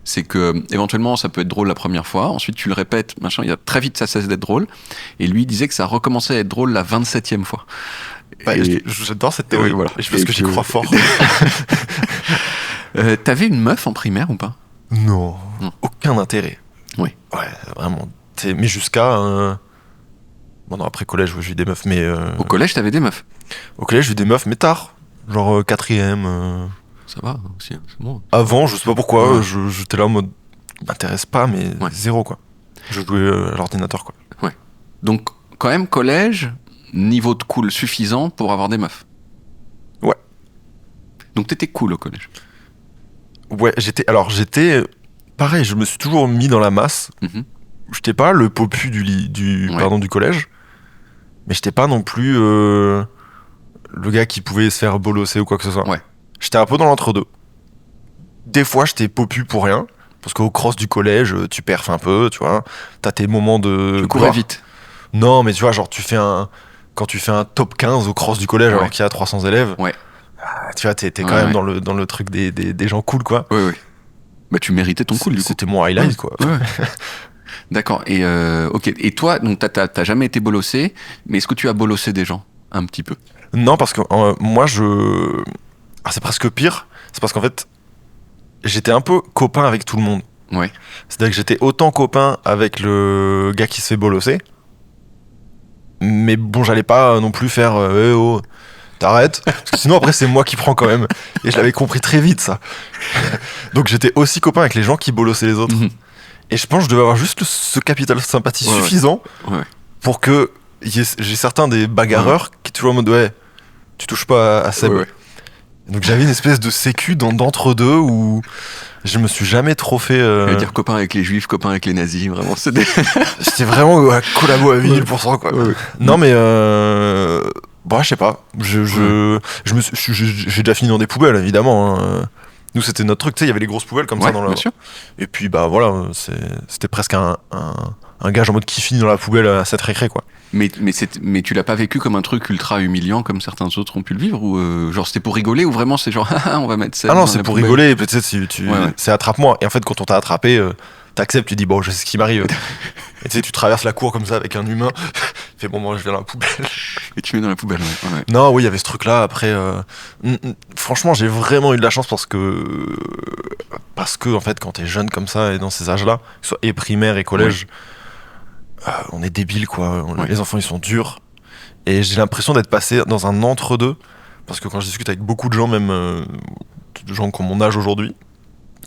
C'est que éventuellement ça peut être drôle la première fois, ensuite tu le répètes, machin, très vite ça cesse d'être drôle. Et lui il disait que ça recommençait à être drôle la 27e fois. Ouais, Et- j'adore cette théorie, Oui, voilà. et je pense Et que j'y que- crois fort. T'avais une meuf en primaire ou pas? Non, Non. aucun intérêt. Oui. Ouais, vraiment. Mais jusqu'à. Bon, non, après collège, j'ai eu des meufs, mais. Au collège t'avais des meufs. Au collège, j'ai eu des meufs, mais tard. Genre 4ème. Ça va aussi, hein, c'est bon. Avant, je sais pas pourquoi, Ouais. j'étais là en mode. M'intéresse pas, mais Ouais. zéro, quoi. Je jouais à l'ordinateur, quoi. Donc quand même collège, niveau de cool suffisant pour avoir des meufs. Ouais. Donc t'étais cool au collège. Ouais, j'étais. Pareil, je me suis toujours mis dans la masse. Mhm. J'étais pas le popu du collège, mais j'étais pas non plus le gars qui pouvait se faire bolosser ou quoi que ce soit. Ouais. J'étais un peu dans l'entre-deux. Des fois, j'étais popu pour rien, parce qu'au cross du collège, tu perfs un peu, tu vois. T'as tes moments de. Tu courais gloire. vite. Non, mais tu vois, genre, quand tu fais un top 15 au cross du collège Ouais. alors qu'il y a 300 élèves, Ouais. tu vois, t'es quand Ouais, même ouais. dans le truc des gens cool, quoi. Oui, oui. Bah tu méritais ton cool du coup. C'était mon highlight, Ouais. quoi. Ouais. D'accord. Et ok. Et toi, donc t'as jamais été bolossé, mais est-ce que tu as bolossé des gens un petit peu? Non, parce que moi, c'est presque pire. C'est parce qu'en fait, j'étais un peu copain avec tout le monde. Ouais. C'est-à-dire que j'étais autant copain avec le gars qui se fait bolosser. Mais bon, j'allais pas non plus faire Eh oh, t'arrêtes. Parce que sinon, après, c'est moi qui prends quand même. Et je l'avais compris très vite, ça. Donc j'étais aussi copain avec les gens qui bolossaient les autres. Mhm. Et je pense que je devais avoir juste ce capital sympathie Ouais, ouais. suffisant Ouais. pour que j'ai certains des bagarreurs qui étaient toujours en mode ouais, tu touches pas à Seb. Ouais, ouais. Donc j'avais une espèce de sécu d'entre-deux où je me suis jamais trop fait. Je veux dire copain avec les juifs, copain avec les nazis, vraiment c'est des... J'étais vraiment collabo à 8000%, quoi. Ouais, ouais. Non, mais bon, je sais pas. J'ai déjà fini dans des poubelles, évidemment. Hein. Nous, c'était notre truc, tu sais, il y avait les grosses poubelles comme ça Ouais, dans la. bien sûr. Et puis, bah voilà, c'était presque un gage en mode qui finit dans la poubelle à cette récré, quoi. Mais tu l'as pas vécu comme un truc ultra humiliant comme certains autres ont pu le vivre, ou genre c'était pour rigoler, ou vraiment c'est genre ah, on va mettre ça Ah non, dans c'est la pour poubelle. rigoler, peut-être Ouais. c'est attrape-moi. Et en fait, quand on t'a attrapé, t'acceptes, tu dis bon, je sais ce qui m'arrive. Et tu sais, tu traverses la cour comme ça avec un humain. Tu fais bon, moi je viens dans la poubelle. Et tu mets dans la poubelle, ouais. Non, oui, il y avait ce truc-là. Après, franchement, j'ai vraiment eu de la chance parce que en fait, quand t'es jeune comme ça et dans ces âges-là, que ce soit et primaire et collège, on est débile, quoi. Ouais. Les enfants, ils sont durs. Et j'ai l'impression d'être passé dans un entre-deux. Parce que quand je discute avec beaucoup de gens, même de gens qui ont mon âge aujourd'hui,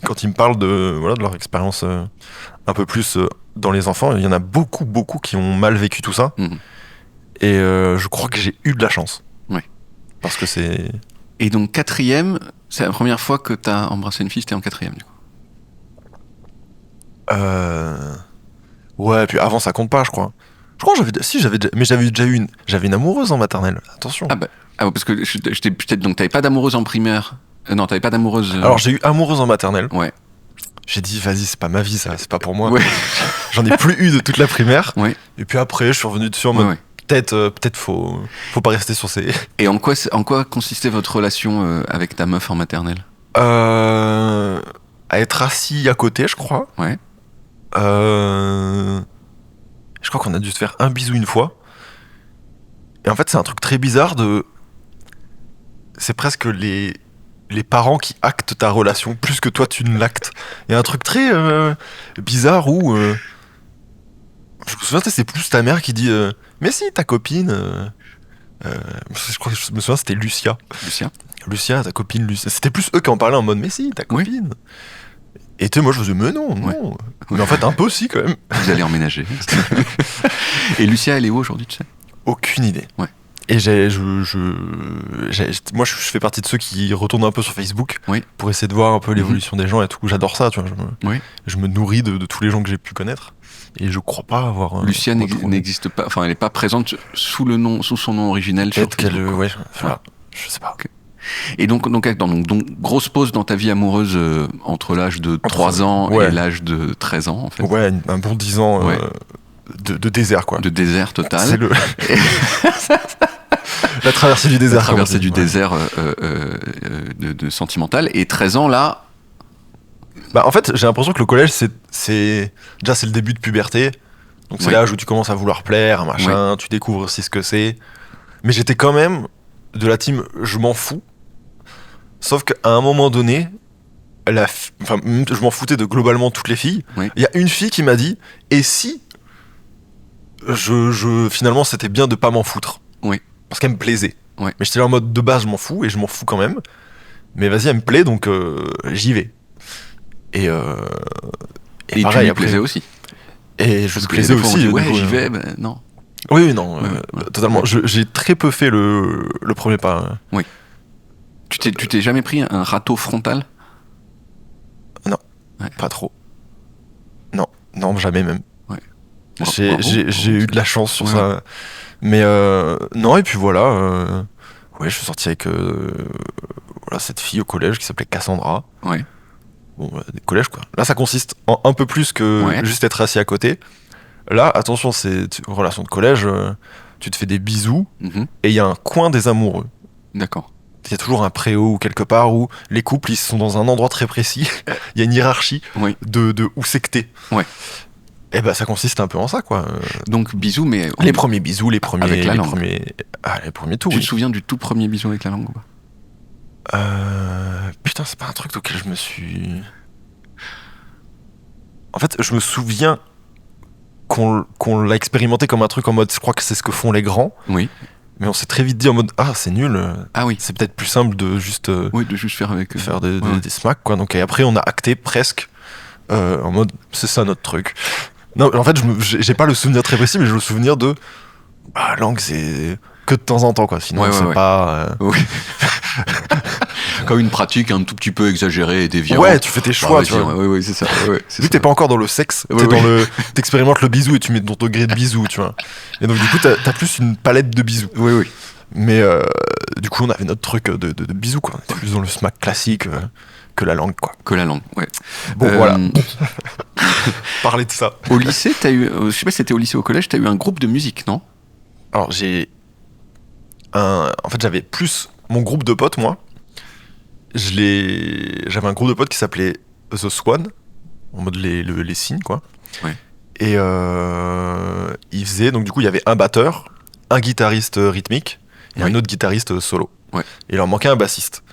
quand ils me parlent de leur expérience un peu plus dans les enfants, il y en a beaucoup, beaucoup qui ont mal vécu tout ça. Mhm. Et je crois que j'ai eu de la chance. Ouais. Parce que c'est. Et donc quatrième, c'est la première fois que t'as embrassé une fille, c'était en quatrième du coup. Ouais, puis avant ça compte pas, je crois. Je crois que j'avais déjà eu une amoureuse en maternelle. Attention. Ah ouais, parce que j'étais peut-être, donc t'avais pas d'amoureuse en primaire. Non, t'avais pas d'amoureuse. Alors j'ai eu amoureuse en maternelle. Ouais. J'ai dit vas-y, c'est pas ma vie ça, c'est pas pour moi. Ouais. J'en ai plus eu de toute la primaire. Ouais. Et puis après, je suis revenu dessus en Ouais, mode ouais. peut-être faut pas rester sur ces. Et en quoi consistait votre relation avec ta meuf en maternelle? À être assis à côté, je crois. Ouais. Je crois qu'on a dû se faire un bisou une fois. Et en fait, c'est un truc très bizarre de. C'est presque les parents qui actent ta relation plus que toi tu ne l'actes. Il y a un truc très bizarre où je me souviens, c'est plus ta mère qui dit mais si ta copine je crois que je me souviens c'était Lucia, ta copine Lucia, c'était plus eux qui en parlaient en mode mais si ta copine. Et tu sais, moi je faisais mais non. Mais en fait un peu aussi quand même. Vous allez emménager. Et Lucia, elle est où aujourd'hui, tu sais? Aucune idée. Ouais. Et moi je fais partie de ceux qui retournent un peu sur Facebook pour essayer de voir un peu l'évolution des gens et tout. J'adore ça, tu vois. Je me nourris de tous les gens que j'ai pu connaître. Et je crois pas avoir. Lucia n'existe pas, enfin elle est pas présente sous son nom originel. Peut-être qu'elle, je sais pas. Okay. Et donc, grosse pause dans ta vie amoureuse entre l'âge de 3 ans et l'âge de 13 ans, en fait. Ouais, un bon 10 ans de désert, quoi. De désert total. C'est la traversée du désert. La traversée du désert de sentimental. Et 13 ans, là... Bah, en fait, j'ai l'impression que le collège, c'est le début de puberté. Donc c'est l'âge où tu commences à vouloir plaire, machin, tu découvres aussi ce que c'est. Mais j'étais quand même de la team je m'en fous. Sauf qu'à un moment donné, je m'en foutais de globalement toutes les filles. Il y a une fille qui m'a dit et si finalement c'était bien de pas m'en foutre. Parce qu'elle me plaisait. Mais j'étais là en mode de base je m'en fous et je m'en fous quand même. Mais vas-y, elle me plaît donc j'y vais. Et pareil, tu lui plaisais aussi. Et je me plaisais aussi. J'y vais, ben non. Oui, non, totalement. J'ai très peu fait le premier pas. Oui. Tu t'es jamais pris un râteau frontal? Non, pas trop. Non, jamais même. J'ai eu de la chance sur ça. Mais non, et puis voilà. Je suis sorti avec cette fille au collège qui s'appelait Cassandra. Bon, des collèges, quoi. Là, ça consiste en un peu plus que juste être assis à côté. Là, attention, c'est une relation de collège. Tu te fais des bisous et il y a un coin des amoureux. D'accord. Il y a toujours un préau ou quelque part où les couples ils sont dans un endroit très précis. Il y a une hiérarchie de où c'est que t'es. Et bah ça consiste un peu en ça, quoi. Donc bisous, mais les premiers bisous, les premiers avec la langue. Les premiers tours. Tu te souviens du tout premier bisou avec la langue ou pas? Putain, c'est pas un truc auquel je me suis. En fait, je me souviens qu'on l'a expérimenté comme un truc en mode je crois que c'est ce que font les grands. Mais on s'est très vite dit en mode c'est nul. C'est peut-être plus simple de juste. De juste faire avec. Faire des smacks, quoi. Donc et après on a acté presque en mode c'est ça notre truc. Non, en fait j'ai pas le souvenir très précis, mais j'ai le souvenir de langue c'est que de temps en temps, quoi. Sinon c'est pas. Comme une pratique un tout petit peu exagérée et déviante. Ouais, tu fais tes choix, tu vois. Oui, c'est ça. Vu que t'es pas encore dans le sexe, t'expérimentes le bisou et tu mets ton degré de bisou, tu vois. Et donc du coup, t'as plus une palette de bisous. Oui. Mais du coup, on avait notre truc de bisous, quoi. On était plus dans le smack classique que la langue, quoi. Que la langue, ouais. Bon, voilà. Parler de ça. Au lycée, t'as eu... je sais pas si c'était au lycée ou au collège, t'as eu un groupe de musique, non? Alors, en fait, j'avais plus mon groupe de potes, moi. J'avais un groupe de potes qui s'appelait The Swan, en mode les cygnes, quoi. Et ils faisaient, donc du coup, il y avait un batteur, un guitariste rythmique et un autre guitariste solo. Et il leur manquait un bassiste.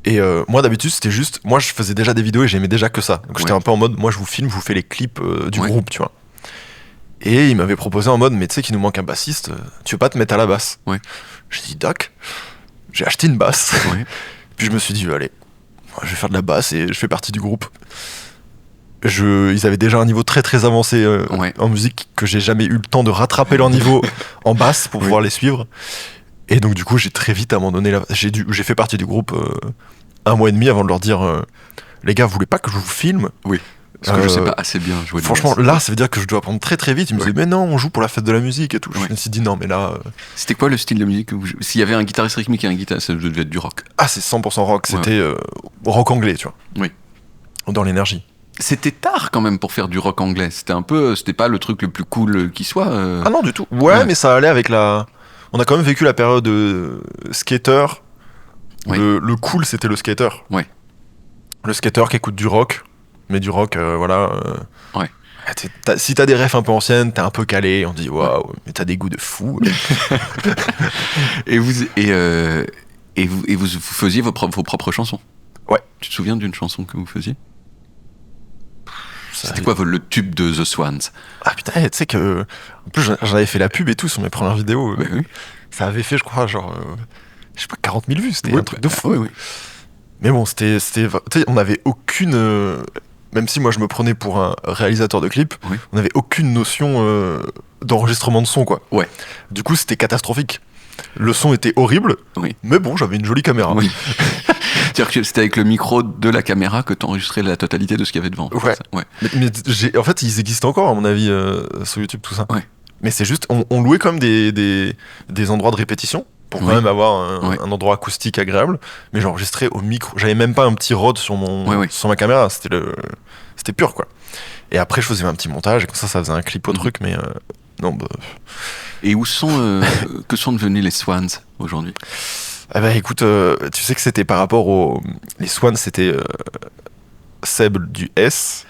Et moi, d'habitude, c'était juste, moi, je faisais déjà des vidéos et j'aimais déjà que ça. Donc j'étais un peu en mode, moi, je vous filme, je vous fais les clips du groupe, tu vois. Et il m'avait proposé en mode, mais tu sais qu'il nous manque un bassiste, tu veux pas te mettre à la basse? J'ai dit, doc, j'ai acheté une basse. Puis je me suis dit, allez, je vais faire de la basse et je fais partie du groupe. Ils avaient déjà un niveau très très avancé en musique, que j'ai jamais eu le temps de rattraper leur niveau en basse pour pouvoir les suivre. Et donc du coup, j'ai très vite abandonné j'ai fait partie du groupe 1 mois et demi avant de leur dire, les gars, vous voulez pas que je vous filme? Parce que je sais pas assez bien jouer de franchement, là, ça veut dire que je dois apprendre très très vite. Ils me disaient, mais non, on joue pour la fête de la musique et tout. Je me suis dit, non, mais là. C'était quoi le style de musique? S'il y avait un guitariste rythmique et un guitariste, ça devait être du rock. C'est 100% rock. C'était rock anglais, tu vois. Dans l'énergie. C'était tard quand même pour faire du rock anglais. C'était pas le truc le plus cool qui soit. Ah non, du tout. Mais ça allait avec la. On a quand même vécu la période de skater. Le cool, c'était le skater. Le skater qui écoute du rock. Mais du rock, voilà. Si t'as des refs un peu anciennes, t'es un peu calé, on dit waouh, mais t'as des goûts de fou. Et Et vous faisiez vos propres chansons. Ouais. Tu te souviens d'une chanson que vous faisiez? Ça- C'était quoi le tube de The Swans? Ah putain, tu sais que. En plus, j'en avais fait la pub et tout sur mes premières vidéos. Ouais, oui. Ça avait fait, je crois, genre. Je sais pas, 40 000 vues. C'était Ouais, un truc de fou. Oui, oui. Mais bon, tu sais, on n'avait aucune. Même si moi je me prenais pour un réalisateur de clips, Oui. on n'avait aucune notion d'enregistrement de son, quoi. Ouais. Du coup, c'était catastrophique. Le son était horrible, Oui. mais bon, j'avais une jolie caméra. Oui. C'est-à-dire que c'était avec le micro de la caméra que tu enregistrais la totalité de ce qu'il y avait devant. Ouais. C'est ça. Ouais. En fait, ils existent encore, à mon avis, sur YouTube, tout ça. Ouais. Mais c'est juste, on louait quand même des endroits de répétition pour quand Oui. même avoir Ouais. un endroit acoustique agréable. Mais j'enregistrais au micro. J'avais même pas un petit rod sur Ouais. sur ma caméra. C'était pur, quoi. Et après, je faisais un petit montage et comme ça faisait un clip au truc. Mais non, bah. Et que sont devenus les Swans aujourd'hui? Ah bah écoute, tu sais que c'était par rapport aux. Les Swans, c'était Seb du S,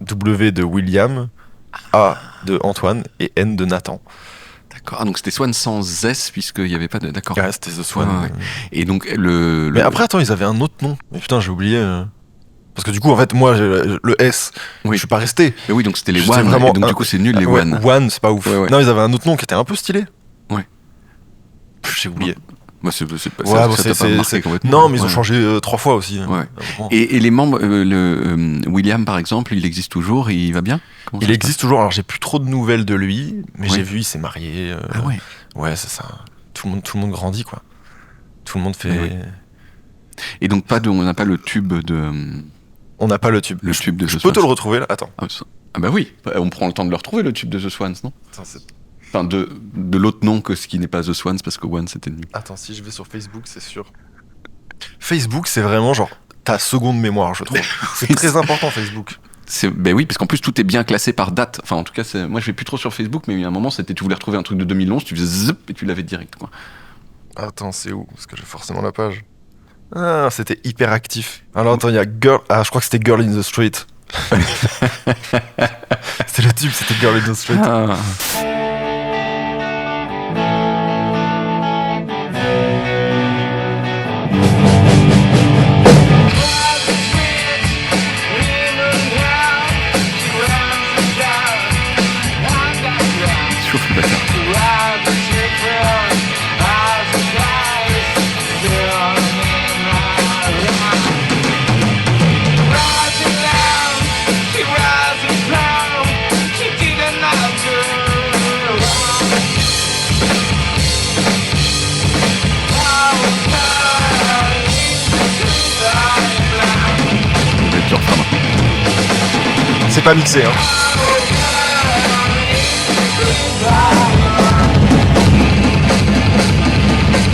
W de William, A de Antoine et N de Nathan. D'accord. Ah, donc c'était Swan sans S puisqu'il n'y avait pas de. D'accord. Ouais, c'était The Swan. Ouais. Et donc Mais après, attends, ils avaient un autre nom. Mais putain, j'ai oublié. Parce que du coup, en fait, moi, le S, Oui. je suis pas resté. Mais oui, donc c'était les C'était One. vraiment Et donc un- du coup, c'est nul les Ouais, One. One, c'est pas ouf. Ouais, ouais. Non, ils avaient un autre nom qui était un peu stylé. Ouais. J'ai oublié. Moi, c'est pas Ouais, ça. bon, Ça t'a pas marqué complètement. Non, mais ils ont Ouais. changé 3 fois aussi. Ouais. Bon. Et les membres, William par exemple, il existe toujours, il va bien? Comment ça Il se existe toujours. Alors, j'ai plus trop de nouvelles de lui, mais Oui. j'ai vu, il s'est marié. passe? Ah ouais. Ouais, c'est ça. Tout le monde grandit, quoi. Tout le monde fait. Oui. Et donc on n'a pas le tube de On n'a pas le tube. le tube de Je The peux te Swans. le retrouver là. Attends. Ah bah oui, on prend le temps de le retrouver le tube de The Swans, non? Enfin de l'autre nom que ce qui n'est pas The Swans parce que One c'était nul. Attends, si je vais sur Facebook, c'est sûr. Facebook, c'est vraiment genre ta seconde mémoire, je trouve. C'est très important, Facebook. Ben oui, parce qu'en plus tout est bien classé par date. Enfin en tout cas, moi je vais plus trop sur Facebook, mais il y a un moment c'était tu voulais retrouver un truc de 2011, tu faisais zip et tu l'avais direct quoi. Attends, c'est où? Parce que j'ai forcément la page. Ah, c'était hyper actif. Alors attends, il y a Girl. Ah, je crois que c'était Girl in the Street. C'était le tube, c'était Girl in the Street. Ah. Chauffe le bâtard. Tu refais maintenant. C'est pas mixé, hein.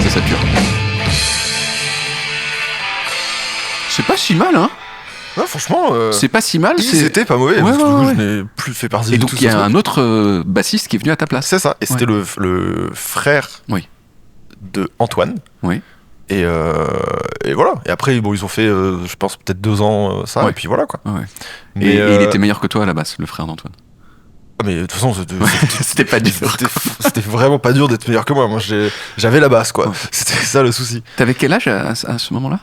C'est sature. C'est pas si mal, hein? Non, franchement, C'est pas si mal. c'était pas mauvais. Ouais, parce que du coup, ouais, je n'ai plus fait partie Et de donc tout il y a ce truc. un autre bassiste qui est venu à ta place. C'est ça. Et c'était le frère Oui. de Antoine. Oui. Et voilà. Et après, bon, ils ont fait, je pense, peut-être 2 ans ça. Ouais. Et puis voilà, quoi. Ouais. Mais, Et il était meilleur que toi à la basse, le frère d'Antoine. Ah, mais de toute façon, C'était pas dur. c'était vraiment pas dur d'être meilleur que moi. Moi, j'avais la basse, quoi. Ouais. C'était ça le souci. T'avais quel âge à ce moment-là?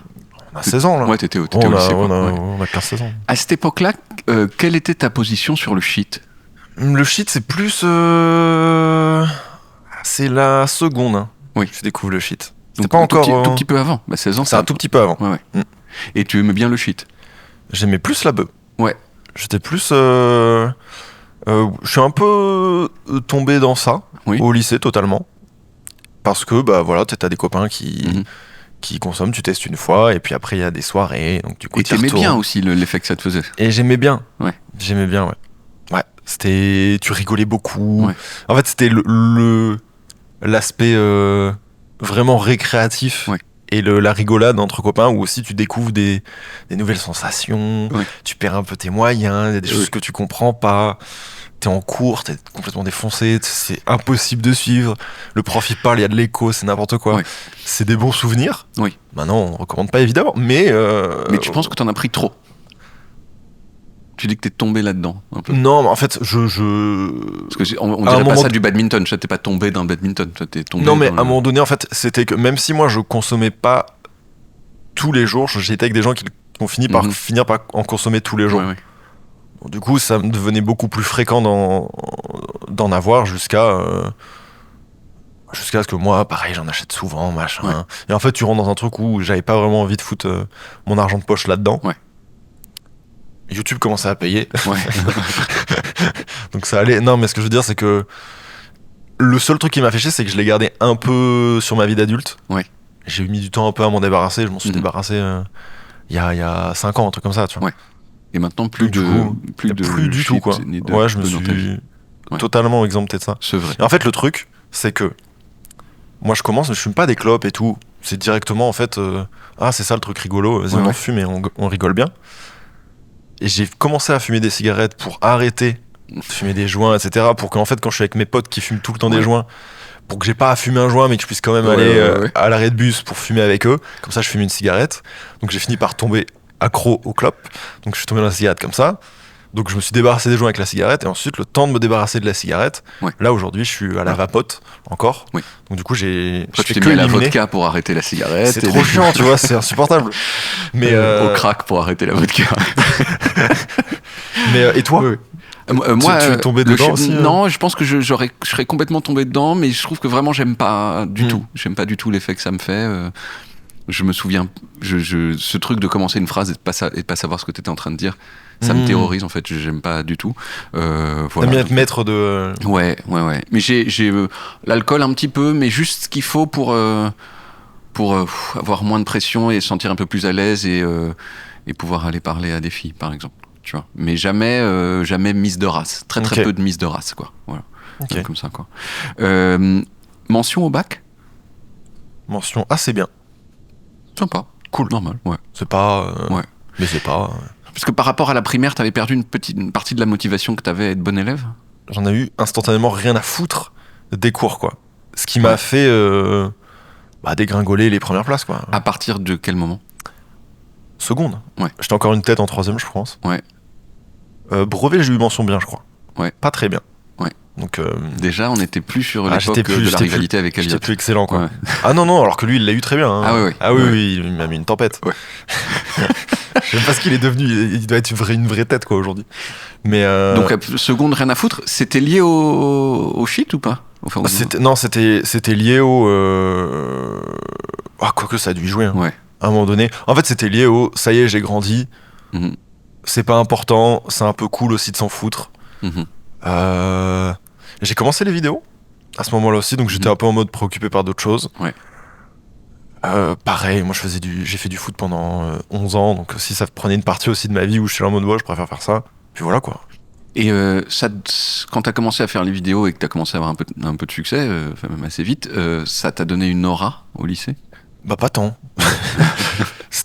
On a 16 ans, là. Ouais, t'étais au on, lycée. a, quoi. on, a, Ouais. on a 15-16 ans. À cette époque-là, quelle était ta position sur le shit? Le shit, c'est plus. C'est la seconde. Hein. Oui. Je découvre le shit. Donc, C'était pas encore. tout petit peu avant. Bah, 16 ans, C'est un tout petit peu avant. Ouais, ouais. Mm. Et tu aimais bien le shit? J'aimais plus la beuh. Ouais. J'étais plus. Je suis un peu tombé dans ça Oui. au lycée totalement. Parce que bah voilà, t'as des copains Mhm. qui consomment, tu testes une fois et puis après il y a des soirées. Donc du coup Et t'y t'aimais retournes. bien aussi l'effet que ça te faisait. Et j'aimais bien. Ouais. J'aimais bien, ouais. Ouais. C'était. Tu rigolais beaucoup. Ouais. En fait, c'était l'aspect vraiment récréatif. Ouais. Et la rigolade entre copains où aussi tu découvres des nouvelles sensations, Ouais. tu perds un peu tes moyens, il y a des choses Ouais. que tu comprends pas, t'es en cours, t'es complètement défoncé, c'est impossible de suivre, le prof il parle, il y a de l'écho, c'est n'importe quoi. Ouais. C'est des bons souvenirs. Oui. Maintenant on recommande pas évidemment, mais... Mais tu penses que t'en as pris trop? Tu dis que t'es tombé là-dedans, un peu. Non, mais en fait, Parce que on À un dirait pas moment ça du badminton. Tu vois, t'es pas tombé d'un badminton. Tu vois, t'es tombé Non, mais dans à un moment donné, en fait, c'était que même si moi je consommais pas tous les jours, j'étais avec des gens qui ont fini par Mhm. finir par en consommer tous les jours. Ouais, ouais. Bon, du coup, ça me devenait beaucoup plus fréquent d'en avoir jusqu'à ce que moi, pareil, j'en achète souvent, machin. Ouais. Et en fait, tu rentres dans un truc où j'avais pas vraiment envie de foutre mon argent de poche là-dedans. Ouais. YouTube commençait à payer, Ouais. donc ça allait. Non, mais ce que je veux dire, c'est que le seul truc qui m'a fait chier, c'est que je l'ai gardé un peu sur ma vie d'adulte. Ouais. J'ai mis du temps un peu à m'en débarrasser. Je m'en suis Mhm. débarrassé il y a 5 ans, un truc comme ça, tu vois. Ouais. Et maintenant, plus Donc, de. du coup, plus de. plus du tout, shit quoi. ni de- Ouais, je me de dans ta vie. suis Ouais. totalement exempté de ça. C'est vrai. Et en fait, le truc, c'est que moi, je commence, je fume pas des clopes et tout. C'est directement, en fait, ah, c'est ça le truc rigolo, vas-y, Ouais, on en ouais. fume et on rigole bien. Et j'ai commencé à fumer des cigarettes pour arrêter de fumer des joints, etc. Pour qu'en fait, quand je suis avec mes potes qui fument tout le temps Ouais. des joints, pour que j'ai pas à fumer un joint, mais que je puisse quand même Ouais, aller ouais, ouais. à l'arrêt de bus pour fumer avec eux. Comme ça, je fume une cigarette. Donc j'ai fini par tomber accro aux clopes. Donc je suis tombé dans la cigarette comme ça. Donc je me suis débarrassé des joints avec la cigarette. Et ensuite, le temps de me débarrasser de la cigarette, Ouais. là aujourd'hui, je suis à la vapote encore. Oui. Donc du coup, je Après, tu fais t'es que mis à la éliminer. vodka pour arrêter la cigarette. C'est et trop chiant, tu vois, c'est insupportable. Mais, Au crack pour arrêter la vodka. et toi Ouais. Moi, tu es tombé le dedans aussi, Non, je pense que je serais complètement tombé dedans, mais je trouve que vraiment j'aime pas du Mm. tout. J'aime pas du tout l'effet que ça me fait. Je me souviens, ce truc de commencer une phrase et de pas savoir ce que tu étais en train de dire, ça me Mm. terrorise en fait. J'aime pas du tout. T'aimes Voilà. bien être maître de. Ouais. Mais j'ai l'alcool un petit peu, mais juste ce qu'il faut pour avoir moins de pression et se sentir un peu plus à l'aise et pouvoir aller parler à des filles, par exemple. Tu vois. Mais jamais mise de race. Très Ok. peu de mise de race, quoi. Voilà. Ok. Comme ça, quoi. Mention au bac. Mention assez bien. Sympa. Cool. Normal, ouais. C'est pas. Ouais. Mais c'est pas. Parce que par rapport à la primaire, t'avais perdu une partie de la motivation que t'avais à être bon élève. J'en ai eu instantanément rien à foutre des cours, quoi. Ce qui m'a Ouais. fait dégringoler les premières places, quoi. À partir de quel moment? Seconde. Ouais. J'étais encore une tête en troisième, je pense. Ouais. Brevet, j'ai eu mention bien, je crois. Ouais. Pas très bien. Ouais. Donc, Déjà, on n'était plus sur Ah, l'époque de la rivalité avec j'étais Elliot. plus excellent, quoi. Ouais. Ah non, alors que lui, il l'a eu très bien. Hein. Ah oui. Ah oui, Ouais. oui, il m'a mis une tempête. Ouais. Je sais même pas ce qu'il est devenu. Il doit être une vraie tête, quoi, aujourd'hui. Mais. Donc, seconde, rien à foutre. C'était lié au shit ou pas? Enfin, c'était lié au. Ah, quoique ça a dû y jouer. Hein. Ouais. À un moment donné. En fait, c'était lié au ça y est, j'ai grandi. Mhm. C'est pas important. C'est un peu cool aussi de s'en foutre. Mhm. J'ai commencé les vidéos à ce moment-là aussi, donc j'étais un peu en mode préoccupé par d'autres choses. Ouais. Pareil, moi j'ai fait du foot pendant 11 ans, donc si ça prenait une partie aussi de ma vie où je suis là en mode ouais, je préfère faire ça. Puis voilà quoi. Et quand t'as commencé à faire les vidéos et que t'as commencé à avoir un peu de succès, enfin, même assez vite, ça t'a donné une aura au lycée? Bah pas tant.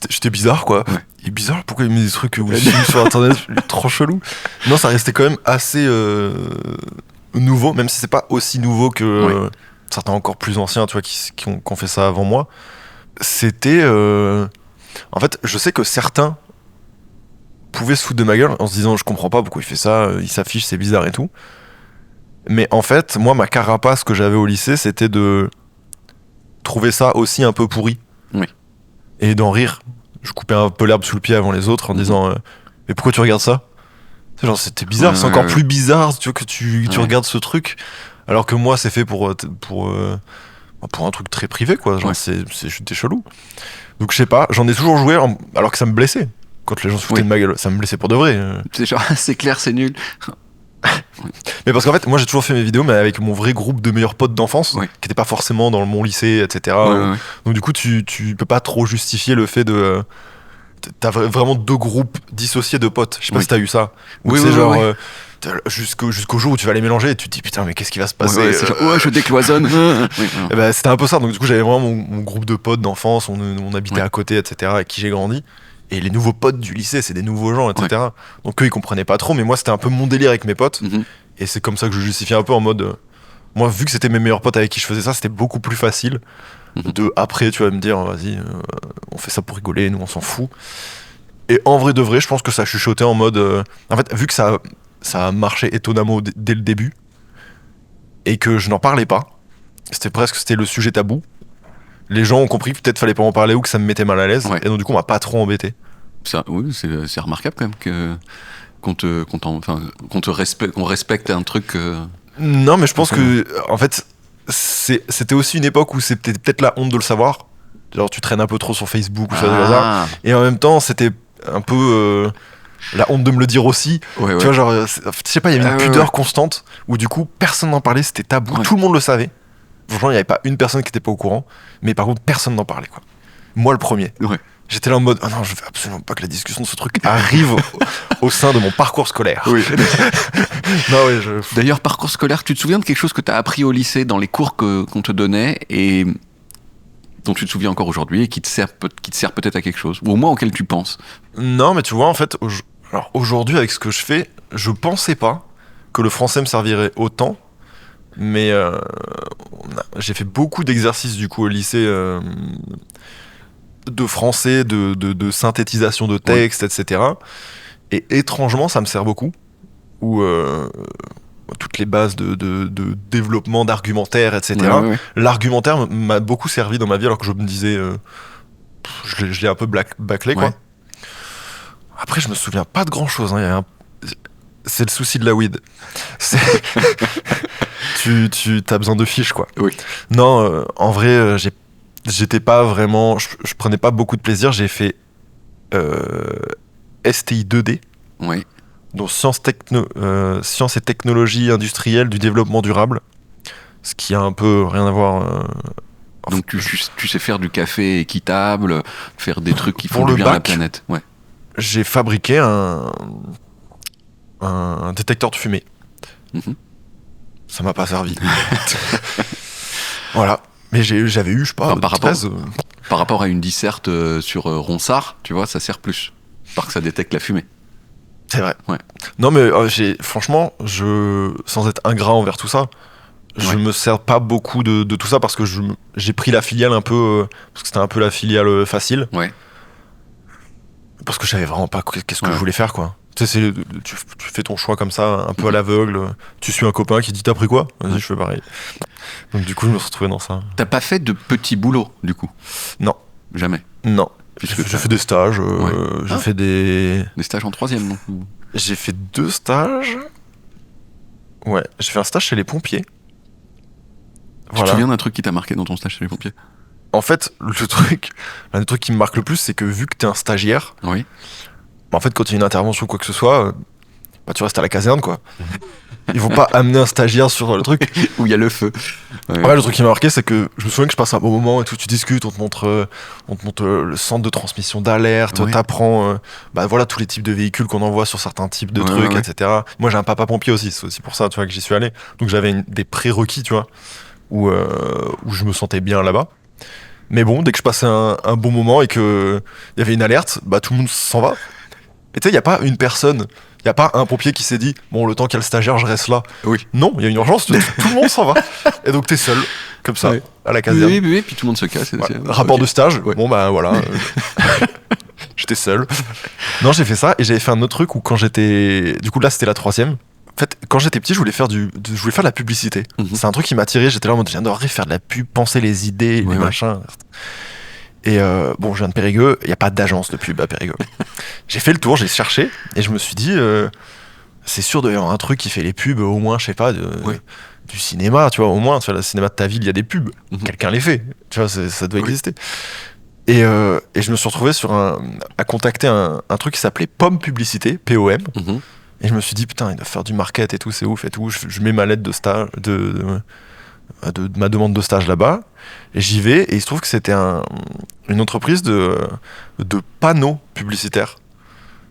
J'étais bizarre quoi. Ouais. Il est bizarre, pourquoi il met des trucs où je suis sur internet, trop chelou. Non, ça restait quand même assez nouveau, même si c'est pas aussi nouveau que certains encore plus anciens, tu vois, qui ont fait ça avant moi. C'était en fait, je sais que certains pouvaient se foutre de ma gueule en se disant je comprends pas pourquoi il fait ça, il s'affiche, c'est bizarre et tout. Mais en fait, moi, ma carapace que j'avais au lycée, c'était de trouver ça aussi un peu pourri. Oui. Et d'en rire. Je coupais un peu l'herbe sous le pied avant les autres en disant mais pourquoi tu regardes ça? C'est genre, c'était bizarre, c'est encore plus bizarre, tu vois, que tu regardes ce truc, alors que moi, c'est fait pour un truc très privé, quoi. Genre, c'était chelou. Donc, je sais pas, j'en ai toujours joué alors que ça me blessait. Quand les gens se foutaient de ma gueule, ça me blessait pour de vrai. C'est genre, c'est clair, c'est nul. Mais parce qu'en fait, moi, j'ai toujours fait mes vidéos, mais avec mon vrai groupe de meilleurs potes d'enfance, qui n'étaient pas forcément dans mon lycée, etc. Donc, du coup, tu peux pas trop justifier le fait de. T'as vraiment deux groupes dissociés de potes. Je sais pas si t'as eu ça. Oui, c'est genre. Jusqu'au jour où tu vas les mélanger et tu te dis putain mais qu'est-ce qui va se passer je décloisonne. Et ben, c'était un peu ça, donc du coup j'avais vraiment mon groupe de potes d'enfance, on habitait à côté, etc., avec qui j'ai grandi, et les nouveaux potes du lycée c'est des nouveaux gens, etc. Donc eux ils comprenaient pas trop, mais moi c'était un peu mon délire avec mes potes, et c'est comme ça que je justifiais un peu en mode moi vu que c'était mes meilleurs potes avec qui je faisais ça, c'était beaucoup plus facile de après tu vas me dire vas-y on fait ça pour rigoler, nous on s'en fout. Et en vrai de vrai, je pense que ça chuchotait en mode. En fait, vu que ça a marché étonnamment dès le début, et que je n'en parlais pas, c'était le sujet tabou. Les gens ont compris que peut-être fallait pas en parler ou que ça me mettait mal à l'aise. Ouais. Et donc, du coup, on m'a pas trop embêté. Ça, oui, c'est remarquable quand même qu'on respecte un truc. Non, mais je pense que, en fait, c'était aussi une époque où c'était peut-être la honte de le savoir. Genre, tu traînes un peu trop sur Facebook ou sur des hasards. Et en même temps, c'était un peu la honte de me le dire aussi. Ouais, Tu vois, genre, je sais pas, il y avait une pudeur constante où du coup, personne n'en parlait, c'était tabou. Ouais. Tout le monde le savait. Franchement, il n'y avait pas une personne qui était pas au courant. Mais par contre, personne n'en parlait, quoi. Moi, le premier. Ouais. J'étais là en mode, ah non, je veux absolument pas que la discussion de ce truc arrive au sein de mon parcours scolaire. Oui. Non, oui, D'ailleurs, parcours scolaire, tu te souviens de quelque chose que tu as appris au lycée dans les cours qu'on te donnait et dont tu te souviens encore aujourd'hui et qui te sert peut-être à quelque chose, ou au moins auquel tu penses? Non, mais tu vois, en fait, alors aujourd'hui, avec ce que je fais, je pensais pas que le français me servirait autant. Mais j'ai fait beaucoup d'exercices du coup au lycée de français, de synthétisation de texte, etc. Et étrangement, ça me sert beaucoup. Ou toutes les bases de développement d'argumentaire, etc. Ouais. L'argumentaire m'a beaucoup servi dans ma vie alors que je me disais, je l'ai un peu bâclé, quoi. Ouais. Après, je me souviens pas de grand chose. C'est le souci de la weed. Tu as besoin de fiches, quoi. Oui. Non, en vrai, j'étais pas vraiment. Je prenais pas beaucoup de plaisir. J'ai fait STI 2D, Oui. donc sciences et technologies industrielles du développement durable. Ce qui a un peu rien à voir. Donc tu sais faire du café équitable, faire des trucs qui font Pour du le bien à la bac, planète. Ouais. J'ai fabriqué un détecteur de fumée. Mhm. Ça m'a pas servi. Voilà. Mais j'avais eu, je sais pas, Enfin, 13. Par rapport à une disserte sur Ronsard, tu vois, ça sert plus. Parce que ça détecte la fumée. C'est vrai. Ouais. Non, mais franchement, sans être ingrat envers tout ça, je me sers pas beaucoup de tout ça parce que j'ai pris la filiale un peu. Parce que c'était un peu la filiale facile. Ouais. Parce que je savais vraiment pas qu'est-ce que Ouais. je voulais faire, quoi. Tu sais, tu fais ton choix comme ça, un peu à l'aveugle. Tu suis un copain qui dit t'as pris quoi? Vas-y, je fais pareil. Donc, du coup, je me suis retrouvé dans ça. T'as pas fait de petits boulots, du coup? Non. Jamais. Non. Puisque J'ai fait des stages. Ouais. J'ai fait des. Des stages en troisième, non? J'ai fait 2 stages. Ouais, j'ai fait un stage chez les pompiers. Tu te souviens d'un truc qui t'a marqué dans ton stage chez les pompiers? En fait, l'un des trucs qui me marque le plus, c'est que vu que t'es un stagiaire, Oui. en fait, quand il y a une intervention ou quoi que ce soit, bah, tu restes à la caserne, quoi. Ils vont pas amener un stagiaire sur le truc. Où il y a le feu. Ouais. Ouais, le truc qui m'a marqué, c'est que je me souviens que je passe un bon moment et tout, tu discutes, on te montre le centre de transmission d'alerte, Ouais. t'apprends bah, voilà, tous les types de véhicules qu'on envoie sur certains types de trucs, Ouais. etc. Moi, j'ai un papa pompier aussi, c'est aussi pour ça, tu vois, que j'y suis allé. Donc j'avais des prérequis, tu vois, où je me sentais bien là-bas. Mais bon, dès que je passais un bon moment et qu'il y avait une alerte, bah tout le monde s'en va. Et tu sais, il n'y a pas une personne, il n'y a pas un pompier qui s'est dit bon, le temps qu'il y a le stagiaire, je reste là. Oui. Non, il y a une urgence, tout le monde s'en va. Et donc t'es seul, comme ça, Ouais. à la caserne. Oui, puis tout le monde se casse. Ouais. Rapport de stage, Ouais. bon bah voilà. J'étais seul. Non, j'ai fait ça et j'avais fait un autre truc où quand j'étais. Du coup, là, c'était la 3e. En fait, quand j'étais petit, je voulais faire de la publicité. Mhm. C'est un truc qui m'a attiré. J'étais là en mode, j'adorerais faire de la pub, penser les idées, Ouais, les ouais. machins. Et bon, je viens de Périgueux, il n'y a pas d'agence de pub à Périgueux. J'ai fait le tour, j'ai cherché, et je me suis dit, c'est sûr d'avoir un truc qui fait les pubs, au moins, je sais pas, Ouais. du cinéma, tu vois, au moins, tu vois, le cinéma de ta ville, il y a des pubs. Mhm. Quelqu'un les fait, tu vois, ça doit Oui. exister. Et je me suis retrouvé à contacter un truc qui s'appelait Pomme Publicité, POM. Mhm. Et je me suis dit, putain, il doit faire du market et tout, c'est ouf et tout. Je mets ma lettre de stage, de ma demande de stage là-bas. Et j'y vais, et il se trouve que c'était une entreprise de panneaux publicitaires.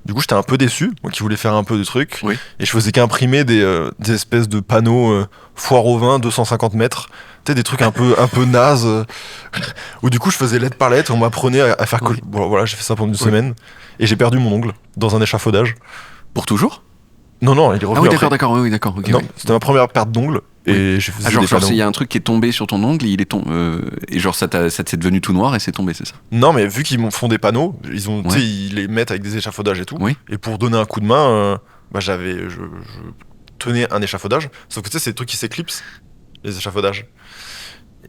Du coup, j'étais un peu déçu, moi qui voulais faire un peu de trucs. Oui. Et je faisais qu'imprimer des espèces de panneaux foire au vin, 250 mètres. Tu sais, des trucs un peu nazes. Où du coup, je faisais lettre par lettre, on m'apprenait à faire coller. Oui. Bon, voilà, j'ai fait ça pendant une Oui. semaine. Et j'ai perdu mon ongle dans un échafaudage. Pour toujours? Non, il est Ah revenu oui, après. d'accord, oui, d'accord. Ok, Non, oui. c'était ma première perte d'ongle. Et je faisais Ah, genre, des panneaux. il y a un truc qui est tombé sur ton ongle, et genre ça t'est devenu tout noir et c'est tombé, c'est ça? Non, mais vu qu'ils font des panneaux, tu sais, Ouais. ils les mettent avec des échafaudages et tout. Oui. Et pour donner un coup de main, je tenais un échafaudage. Sauf que tu sais, c'est des trucs qui s'éclipsent, les échafaudages.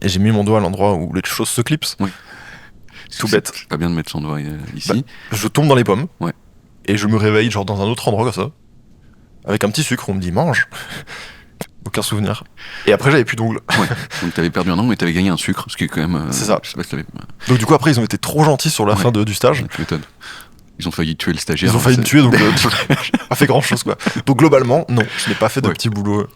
Et j'ai mis mon doigt à l'endroit où les choses se clipsent. Oui. Tout bête. C'est pas bien de mettre son doigt ici. Je tombe dans les pommes. Ouais. Et je me réveille genre dans un autre endroit comme ça. Avec un petit sucre, on me dit mange. Aucun souvenir. Et après j'avais plus d'ongles. Ouais. Donc t'avais perdu un ongle mais t'avais gagné un sucre, ce qui est quand même. C'est ça. Je sais pas si t'avais. Donc du coup après ils ont été trop gentils sur la Ouais. fin du stage. Tu m'étonnes. Ils ont failli tuer le stagiaire. Ils ont failli me C'est- tuer donc j'ai pas fait grand chose quoi. Donc globalement non, je n'ai pas fait de Ouais. petit boulot.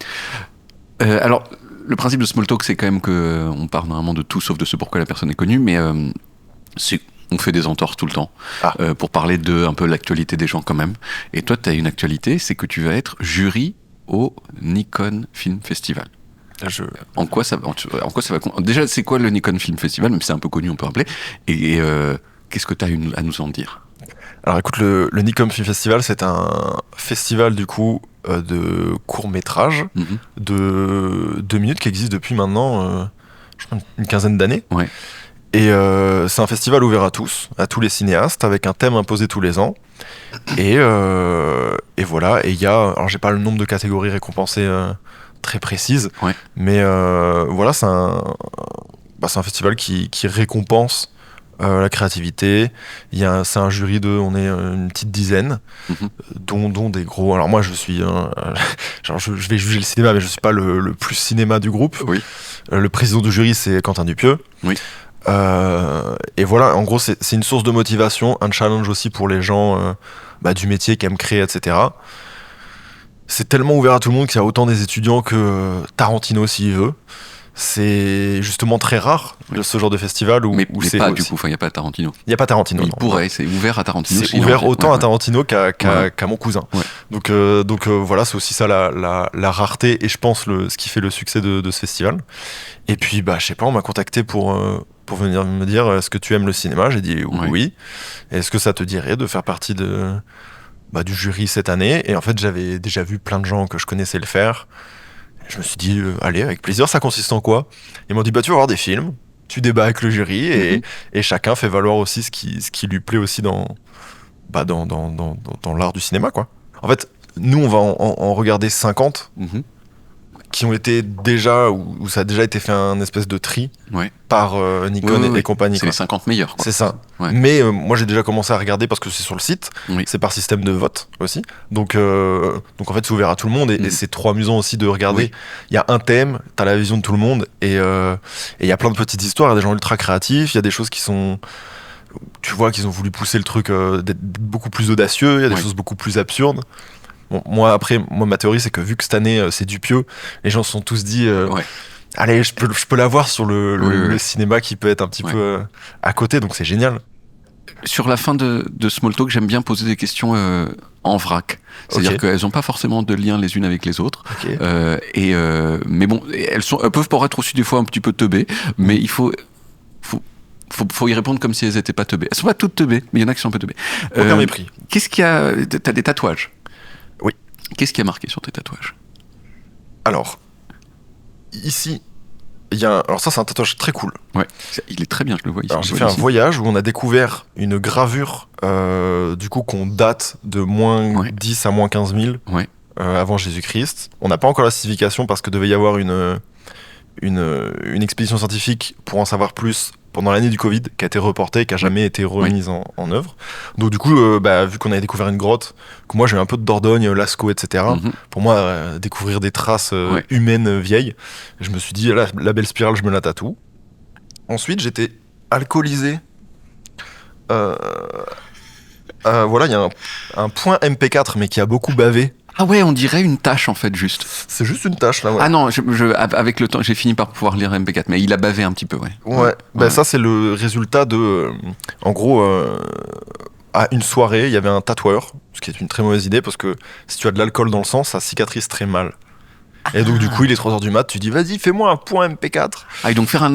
Alors, le principe de Smalltalk, c'est quand même que on parle normalement de tout sauf de ce pourquoi la personne est connue, mais on fait des entorses tout le temps Ah. pour parler de un peu l'actualité des gens quand même. Et toi, tu as une actualité, c'est que tu vas être jury au Nikon Film Festival. Je... En quoi ça va Déjà, c'est quoi le Nikon Film Festival, même si c'est un peu connu, on peut rappeler. Et qu'est-ce que tu as à nous en dire? Alors écoute, le Nikon Film Festival, c'est un festival du coup de courts-métrages Mhm. de 2 minutes qui existe depuis maintenant je crois une quinzaine d'années. Ouais. Et c'est un festival ouvert à tous les cinéastes, avec un thème imposé tous les ans. Et voilà, et il y a, alors j'ai pas le nombre de catégories récompensées très précises, Ouais. mais voilà, c'est un festival qui récompense la créativité. C'est un jury on est une petite dizaine, Mhm. dont des gros. Alors moi je suis, genre je vais juger le cinéma, mais je suis pas le plus cinéma du groupe. Oui. Le président du jury c'est Quentin Dupieux. Oui. Et voilà, en gros, c'est une source de motivation, un challenge aussi pour les gens du métier qui aiment créer, etc. C'est tellement ouvert à tout le monde qu'il y a autant des étudiants que Tarantino s'il veut. C'est justement très rare, Oui. ce genre de festival où, Mais c'est pas aussi... du coup, il n'y a pas Tarantino. Il n'y a pas Tarantino. Il non. pourrait, c'est ouvert à Tarantino. C'est s'il a ouvert envie. autant Ouais, à ouais. Tarantino Ouais. qu'à mon cousin. Ouais. Donc voilà, c'est aussi ça la rareté et je pense ce qui fait le succès de ce festival. Et puis, je sais pas, on m'a contacté pour venir me dire est-ce que tu aimes le cinéma? J'ai dit Ouais. oui. Est-ce que ça te dirait de faire partie du jury cette année? Et en fait, j'avais déjà vu plein de gens que je connaissais le faire. Et je me suis dit allez, avec plaisir. Ça consiste en quoi? Ils m'ont dit tu vas voir des films, tu débats avec le jury et chacun fait valoir aussi ce qui lui plaît aussi dans l'art du cinéma, quoi. En fait, nous, on va en regarder 50 Mhm. qui ont été déjà, où ça a déjà été fait un espèce de tri Ouais. par Nikon Ouais, et compagnie. C'est quoi. les 50 meilleurs. Quoi. C'est ça. Ouais. Mais moi, j'ai déjà commencé à regarder parce que c'est sur le site. Oui. C'est par système de vote aussi. Donc en fait, c'est ouvert à tout le monde et c'est trop amusant aussi de regarder. Oui. Il y a un thème, t'as la vision de tout le monde et il y a plein de petites histoires. Il y a des gens ultra créatifs. Il y a des choses qui sont... Tu vois qu'ils ont voulu pousser le truc d'être beaucoup plus audacieux. Il y a des Oui. choses beaucoup plus absurdes. Bon, moi, ma théorie, c'est que vu que cette année, c'est Dupieux, les gens se sont tous dit Ouais. allez, je peux l'avoir sur le Oui. cinéma qui peut être un petit Ouais. peu à côté, donc c'est génial. Sur la fin de Smalltalk, j'aime bien poser des questions en vrac. C'est-à-dire Ok. qu'elles n'ont pas forcément de lien les unes avec les autres. Ok. Mais bon, elles peuvent paraître aussi des fois un petit peu teubées, mais il faut y répondre comme si elles n'étaient pas teubées. Elles sont pas toutes teubées, mais il y en a qui sont un peu teubées. Aucun mépris. Qu'est-ce qu'il y a... T'as des tatouages? Oui. Qu'est-ce qui a marqué sur tes tatouages? Alors, ici, il y a alors ça, c'est un tatouage très cool. Ouais, il est très bien, je le vois ici. Alors, Je j'ai le fait vois un ici. voyage où on a découvert une gravure, du coup, qu'on date de moins Ouais. 10 à moins 15 000 Ouais. avant Jésus-Christ. On n'a pas encore la signification parce que devait y avoir une expédition scientifique pour en savoir plus pendant l'année du Covid qui a été reportée et qui a jamais été remise en œuvre. Donc du coup, vu qu'on avait découvert une grotte, que moi j'ai eu un peu de Dordogne, Lascaux, etc. Mhm. Pour moi, découvrir des traces Ouais. humaines vieilles, je me suis dit, la belle spirale, je me la tatoue. Ensuite, j'étais alcoolisé. Voilà, il y a un point MP4, mais qui a beaucoup bavé. Ah ouais, on dirait une tâche en fait, juste. C'est juste une tâche là, ouais. Ah non, avec le temps, j'ai fini par pouvoir lire MP4, mais il a bavé un petit peu, ouais. Ouais, Ouais. ça c'est le résultat de, en gros, à une soirée, il y avait un tatoueur, ce qui est une très mauvaise idée parce que si tu as de l'alcool dans le sang, ça cicatrise très mal. Et donc du coup, il est 3h du mat, tu dis vas-y, fais-moi un point MP4. Ah, et donc faire un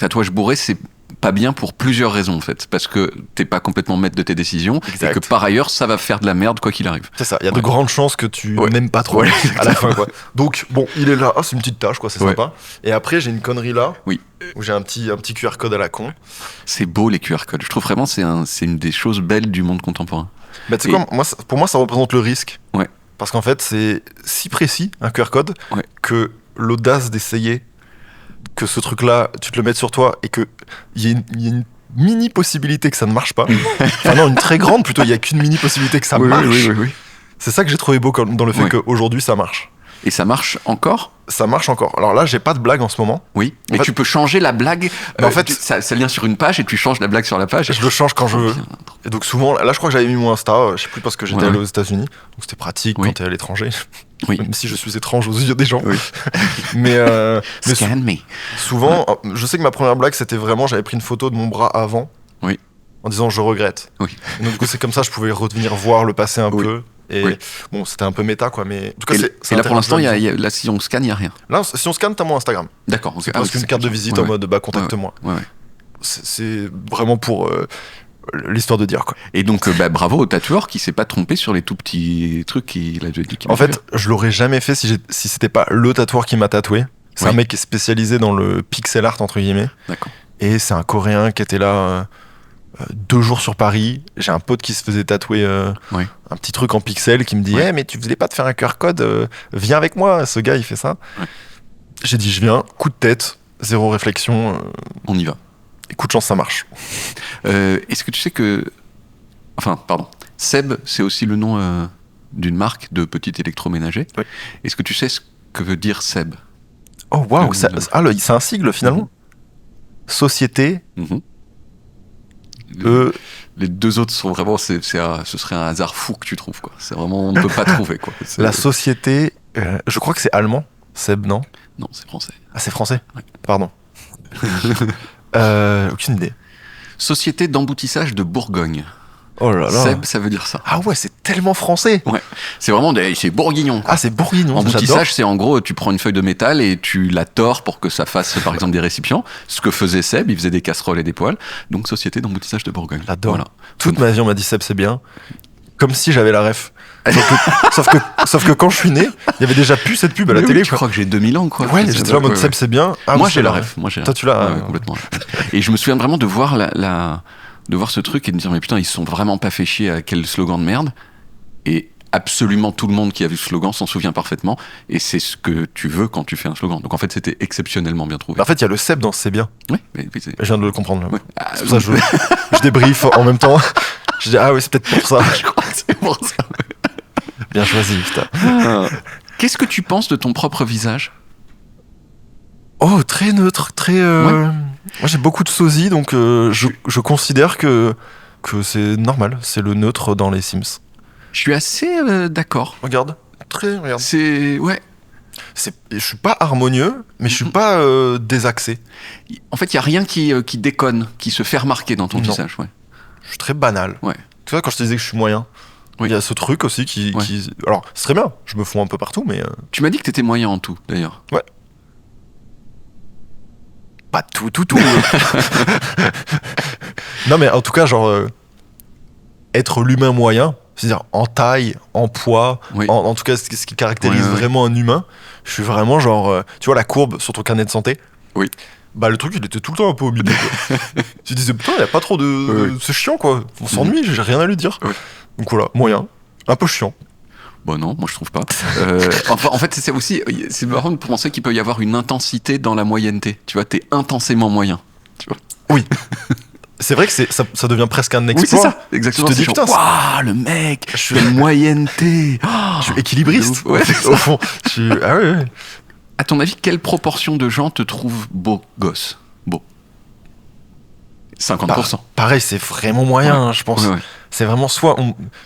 tatouage bourré, c'est pas bien pour plusieurs raisons en fait, parce que t'es pas complètement maître de tes décisions Exact. et que par ailleurs ça va faire de la merde quoi qu'il arrive. C'est ça, il y a de Ouais. grandes chances que tu Ouais. n'aimes pas trop Ouais, à la fin, quoi. Donc, bon, il est là, c'est une petite tâche, quoi, c'est Ouais. sympa. Et après, j'ai une connerie là, Oui. où j'ai un petit QR code à la con. C'est beau les QR codes. Je trouve vraiment c'est une des choses belles du monde contemporain. Bah, tu sais Et- quoi, pour moi, ça représente le risque. Ouais. Parce qu'en fait, c'est si précis, un QR code, Ouais. que l'audace d'essayer que ce truc-là, tu te le mettes sur toi et qu'il y ait une mini possibilité que ça ne marche pas. Enfin, non, une très grande plutôt, il n'y a qu'une mini possibilité que ça marche. oui. C'est ça que j'ai trouvé beau dans le fait Ouais. qu'aujourd'hui, ça marche. Et ça marche encore? Ça marche encore. Alors là, j'ai pas de blague en ce moment. Oui. Mais fait- tu peux changer la blague. Mais en fait- ça vient sur une page et tu changes la blague sur la page. Je le change quand je veux. Bien. Et donc souvent, là je crois que j'avais mis mon Insta, je sais plus parce que j'étais Ouais, allé ouais. aux États-Unis, donc c'était pratique Oui. quand t'es à l'étranger, Oui. même si je suis étrange aux yeux des gens. Oui. mais Scan me. souvent, je sais que ma première blague c'était vraiment, j'avais pris une photo de mon bras avant, Oui. en disant je regrette. Oui. Et donc du coup c'est comme ça, je pouvais revenir voir le passé un Oui. peu. Et Oui. bon, c'était un peu méta quoi, mais en tout cas Et, c'est et là pour l'instant, intéressant. là si on scanne, il n'y a rien. Là, si on scanne, t'as mon Instagram. D'accord. ok. C'est Ah oui, presque une c'est carte de comme ça. visite Ouais, en mode bah contacte-moi. ouais, ouais. C'est vraiment pour l'histoire de dire quoi. Et donc, bah, bravo au tatoueur qui s'est pas trompé sur les tout petits trucs qu'il a dit qu'il En allait fait, je l'aurais jamais fait si c'était pas le tatoueur qui m'a tatoué. C'est Oui. un mec qui est spécialisé dans le pixel art, entre guillemets. faire. D'accord. Et c'est un Coréen qui était là 2 jours sur Paris. J'ai un pote qui se faisait tatouer Oui. un petit truc en pixel qui me dit Ouais. Eh, mais tu voulais pas te faire un QR code viens avec moi. Ce gars, il fait ça. Ouais. J'ai dit Je viens, coup de tête, zéro réflexion. On y va. Et coup de chance, ça marche. Est-ce que tu sais que... Enfin, pardon. Seb, c'est aussi le nom d'une marque de petit électroménager. Oui. Est-ce que tu sais ce que veut dire Seb? Oh waouh, Oui, c'est un sigle finalement. Société Mhm. E. Les deux autres sont vraiment... ce serait un hasard fou que tu trouves, quoi. C'est vraiment... On ne peut pas trouver, quoi. C'est- La société. Je crois que c'est allemand. Seb, non? Non, c'est français. Ah, c'est français Ouais. Pardon. Aucune idée. Société d'emboutissage de Bourgogne. Oh là là. Seb, ça veut dire ça. Ah ouais, c'est tellement français. C'est vraiment c'est bourguignon, quoi. Ah, c'est bourguignon. j'adore. Emboutissage, c'est en gros, tu prends une feuille de métal et tu la tords pour que ça fasse, par exemple, des récipients. Ce que faisait Seb, il faisait des casseroles et des poêles. Donc, société d'emboutissage de Bourgogne. J'adore. Voilà. Toute ma vie, on m'a dit Seb, c'est bien. Comme si j'avais la ref. Sauf que quand je suis né, il y avait déjà plus cette pub à la Mais oui, télé. tu quoi. crois que j'ai 2000 ans, quoi. Ouais, j'étais là en mode Ouais, Seb, ouais. c'est bien. Ah, Moi, oui, j'ai c'est la vrai. ref. Moi, j'ai la Toi, tu l'as. Ouais, complètement. Et je me souviens vraiment de voir de voir ce truc et de me dire, mais putain, ils se sont vraiment pas fait chier à quel slogan de merde. Et absolument tout le monde qui a vu ce slogan s'en souvient parfaitement. Et c'est ce que tu veux quand tu fais un slogan. Donc en fait, c'était exceptionnellement bien trouvé. En fait, il y a le Seb dans C'est bien. Ouais, mais c'est- Je viens de le comprendre. Là. ouais. Ah, C'est pour ça que je débriefe en même temps. Je dis, ah oui, c'est peut-être pour ça. je crois que c'est pour ça. Bien choisi, putain. Qu'est-ce que tu penses de ton propre visage? Oh, très neutre, très. Moi, j'ai beaucoup de sosie, donc je considère que c'est normal. C'est le neutre dans les Sims. Je suis assez d'accord. Regarde. Regarde. C'est... Ouais. Je suis pas harmonieux, mais je suis pas désaxé. En fait, il n'y a rien qui déconne, qui se fait remarquer dans ton Non. visage. Ouais. Je suis très banal. Ouais. Tu vois, quand je te disais que je suis moyen, Oui. il y a ce truc aussi Ouais. Alors, c'est très bien, je me fonds un peu partout, mais Tu m'as dit que t'étais moyen en tout, d'ailleurs. pas tout. Non, mais en tout cas, genre, être l'humain moyen, c'est-à-dire en taille, en poids, Oui. en tout cas, ce qui caractérise Ouais, ouais. vraiment un humain, je suis vraiment genre, tu vois, la courbe sur ton carnet de santé. Oui. Bah, le truc, il était tout le temps un peu au milieu. quoi. Tu disais, putain, il n'y a pas trop de. Ouais, ouais. C'est chiant, quoi. On s'ennuie, j'ai rien à lui dire. Ouais. Donc voilà, moyen. Un peu chiant. Bon, non, moi je trouve pas. Enfin, en fait, c'est aussi... C'est marrant de penser qu'il peut y avoir une intensité dans la moyenneté. Tu vois, t'es intensément moyen. Oui. C'est vrai que ça devient presque un Oui, exploit. c'est ça. Exactement. Tu te dis, C'est putain, genre, waouh, le mec, Je suis- quelle moyenneté. Je suis équilibriste. De ouf. Ouais, c'est ça. Au fond. Ah ouais, ouais. À ton avis, quelle proportion de gens te trouvent beau gosse? Beau. 50%. Pareil, c'est vraiment moyen, hein, je pense. Ouais, ouais. C'est vraiment soit.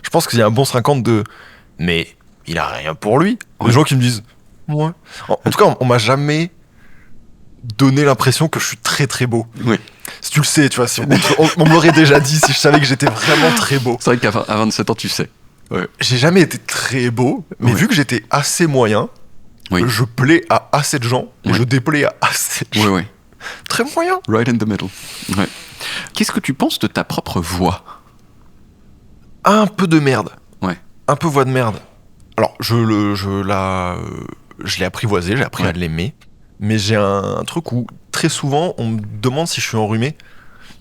Je pense qu'il y a un bon 50 de. Mais il a rien pour lui. Ouais. Les gens qui me disent. Ouais. En tout cas, on m'a jamais donné l'impression que je suis très très beau. Oui. Si tu le sais, tu vois, si on me l'aurait déjà dit si je savais que j'étais vraiment très beau. C'est vrai qu'à 27 ans, tu sais. J'ai jamais été très beau, mais Ouais. vu que j'étais assez moyen, Oui. je plais à assez de gens et Ouais. je déplais à assez de Ouais, gens. ouais. Très moyen. Right in the middle. Ouais. Qu'est-ce que tu penses de ta propre voix? Un peu de merde. Ouais. Un peu voix de merde. Alors, je l'ai apprivoisé, j'ai appris Ouais. à l'aimer. Mais j'ai un truc où, très souvent, on me demande si je suis enrhumé.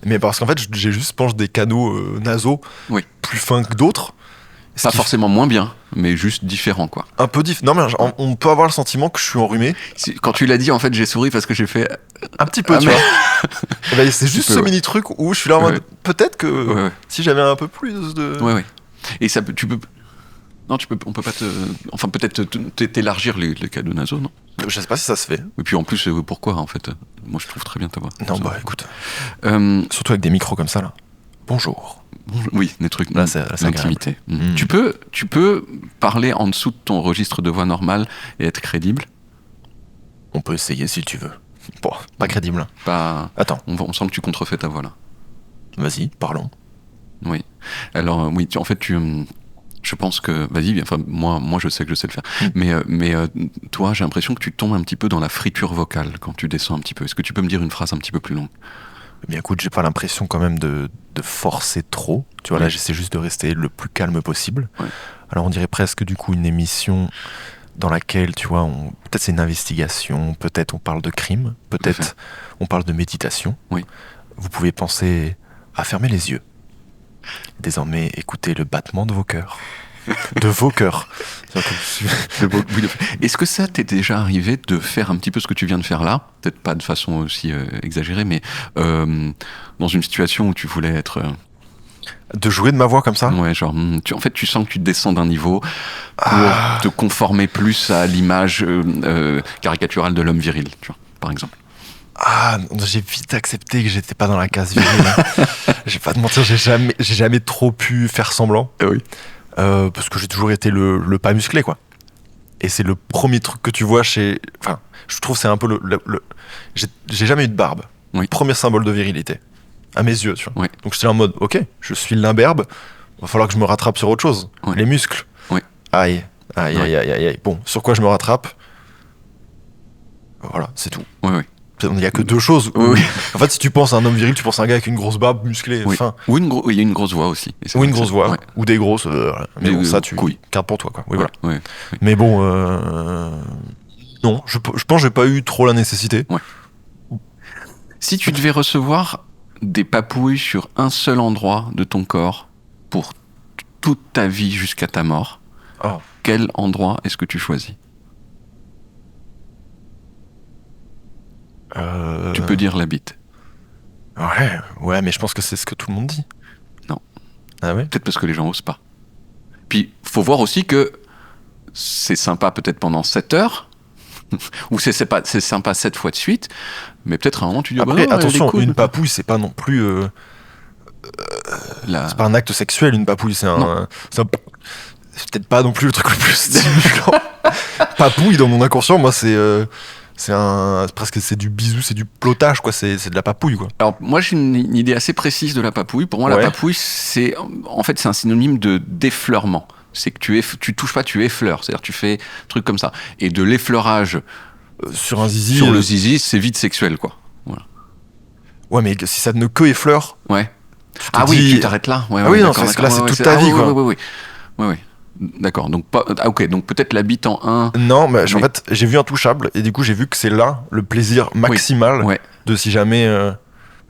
Mais parce qu'en fait, j'ai juste, je pense, des canaux nasaux Oui. plus fins que d'autres. Ce Pas qui forcément moins bien, mais juste différent, quoi. fait un peu Non, mais on peut avoir le sentiment que je suis enrhumé. Quand tu l'as dit, en fait, j'ai souri parce que j'ai fait. Un petit peu, Ah, tu mais- vois. Et ben, c'est juste peu, ce ouais. mini truc où je suis là en mode, Ouais. peut-être que Ouais, ouais. si j'avais un peu plus de... Ouais, ouais. Et ça, tu peux. Non, on peut pas te. Enfin, peut-être t'élargir les cadeaux nasaux, non? Je sais pas si ça se fait. Et puis en plus, pourquoi, en fait? Moi, je trouve très bien ta voix. Non, Ça. bah écoute. Euh, Surtout avec des micros comme ça, là. Bonjour. oui, des trucs. Là, c'est l'intimité. agréable. Tu peux parler en dessous de ton registre de voix normale et être crédible. On peut essayer si tu veux. Bon, pas crédible. Hein. Pas. Attends, On sent que tu contrefais ta voix là. vas-y, parlons. Oui. Alors, oui, en fait, je pense que. Vas-y, enfin, moi, je sais que je sais le faire. Mais toi, j'ai l'impression que tu tombes un petit peu dans la friture vocale quand tu descends un petit peu. Est-ce que tu peux me dire une phrase un petit peu plus longue? Eh bien écoute, j'ai pas l'impression quand même de forcer trop. Tu vois, là, Oui. j'essaie juste de rester le plus calme possible. Ouais. Alors on dirait presque du coup une émission dans laquelle, tu vois, peut-être c'est une investigation, peut-être on parle de crime, Tout à peut-être fait. on parle de méditation. Oui. Vous pouvez penser à fermer les yeux. Désormais, écoutez le battement de vos cœurs. De vos cœurs. Oui, Est-ce que ça t'est déjà arrivé de faire un petit peu ce que tu viens de faire là? Peut-être pas de façon aussi exagérée, mais dans une situation où tu voulais être. De jouer de ma voix comme ça. Ouais, genre, en fait, tu sens que tu descends d'un niveau pour te conformer plus à l'image caricaturale de l'homme viril, tu vois, par exemple. Ah, j'ai vite accepté que j'étais pas dans la case virile. Je vais pas te mentir, j'ai jamais trop pu faire semblant. Oui. Parce que j'ai toujours été le pas musclé, quoi. Et c'est le premier truc que tu vois chez... Enfin, je trouve que c'est un peu J'ai jamais eu de barbe. Oui. Premier symbole de virilité. À mes yeux, tu vois. Oui. Donc j'étais en mode, ok, je suis l'imberbe, va falloir que je me rattrape sur autre chose. Oui. Les muscles. Oui. Aïe, aïe, Oui. aïe, aïe, aïe, aïe. Bon, sur quoi je me rattrape? Voilà, c'est tout. Oui, oui. Il n'y a que deux choses. Oui, oui. En fait, si tu penses à un homme viril, tu penses à un gars avec une grosse barbe musclée, Oui. fin. Ou il y a une grosse voix aussi. Et c'est Ou vrai une que grosse c'est- voix. ouais. Ou des grosses. Mais Des bon, ça, tu couilles. gardes pour toi, quoi. Oui, voilà. Ouais. Mais bon, non, je pense que j'ai pas eu trop la nécessité. Si tu devais recevoir des papouilles sur un seul endroit de ton corps pour toute ta vie jusqu'à ta mort, Oh. quel endroit est-ce que tu choisis? Tu peux dire la bite. Ouais, mais je pense que c'est ce que tout le monde dit. Non. Ah ouais? Peut-être parce que les gens osent pas. Puis, faut voir aussi que c'est sympa peut-être pendant 7 heures, ou c'est sympa 7 fois de suite, mais peut-être à un moment tu dis Après, bah non, elle est attention, cool. une papouille, c'est pas non plus. La- C'est pas un acte sexuel, une papouille, c'est Non. c'est peut-être pas non plus le truc le plus stimulant. Papouille, dans mon inconscient, moi, c'est du bisou, c'est du plotage, quoi. C'est de la papouille, quoi. Alors moi j'ai une idée assez précise de la papouille. Pour moi la Ouais. papouille c'est un synonyme de d'effleurement. C'est que tu touches pas, tu effleures. C'est-à-dire tu fais un truc comme ça. Et de l'effleurage Sur un zizi. sur le zizi, c'est vite sexuel quoi. Voilà. Ouais, mais si ça ne que effleure. Ouais. te Ah oui, dis- tu t'arrêtes là. Ouais, Ah oui, non, d'accord, parce que là, d'accord, c'est ouais, toute ta vie, oui, quoi. Ouais. D'accord. Donc ok. Donc peut-être la bite en un. Non, mais en Mais- fait, j'ai vu Intouchable, et du coup, j'ai vu que c'est là le plaisir maximal Ouais. de si jamais.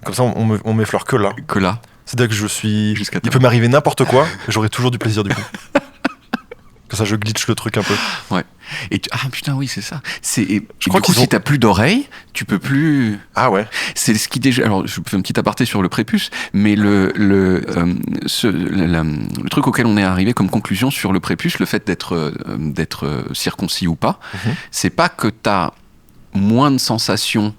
Comme ça, on m'effleure que là. Que là. C'est-à-dire que je suis. Jusqu'à Il ta- peut m'arriver n'importe quoi, j'aurai toujours du plaisir du coup. Comme ça, je glitch le truc un peu. Et ah putain oui c'est ça. Et crois du coup qu'ils ont- si t'as plus d'oreilles, tu peux plus. Ah ouais. C'est ce qui déjà. Alors, je fais un petit aparté sur le prépuce, mais le truc auquel on est arrivé comme conclusion sur le prépuce, le fait d'être circoncis ou pas, Mhm. c'est pas que t'as moins de sensations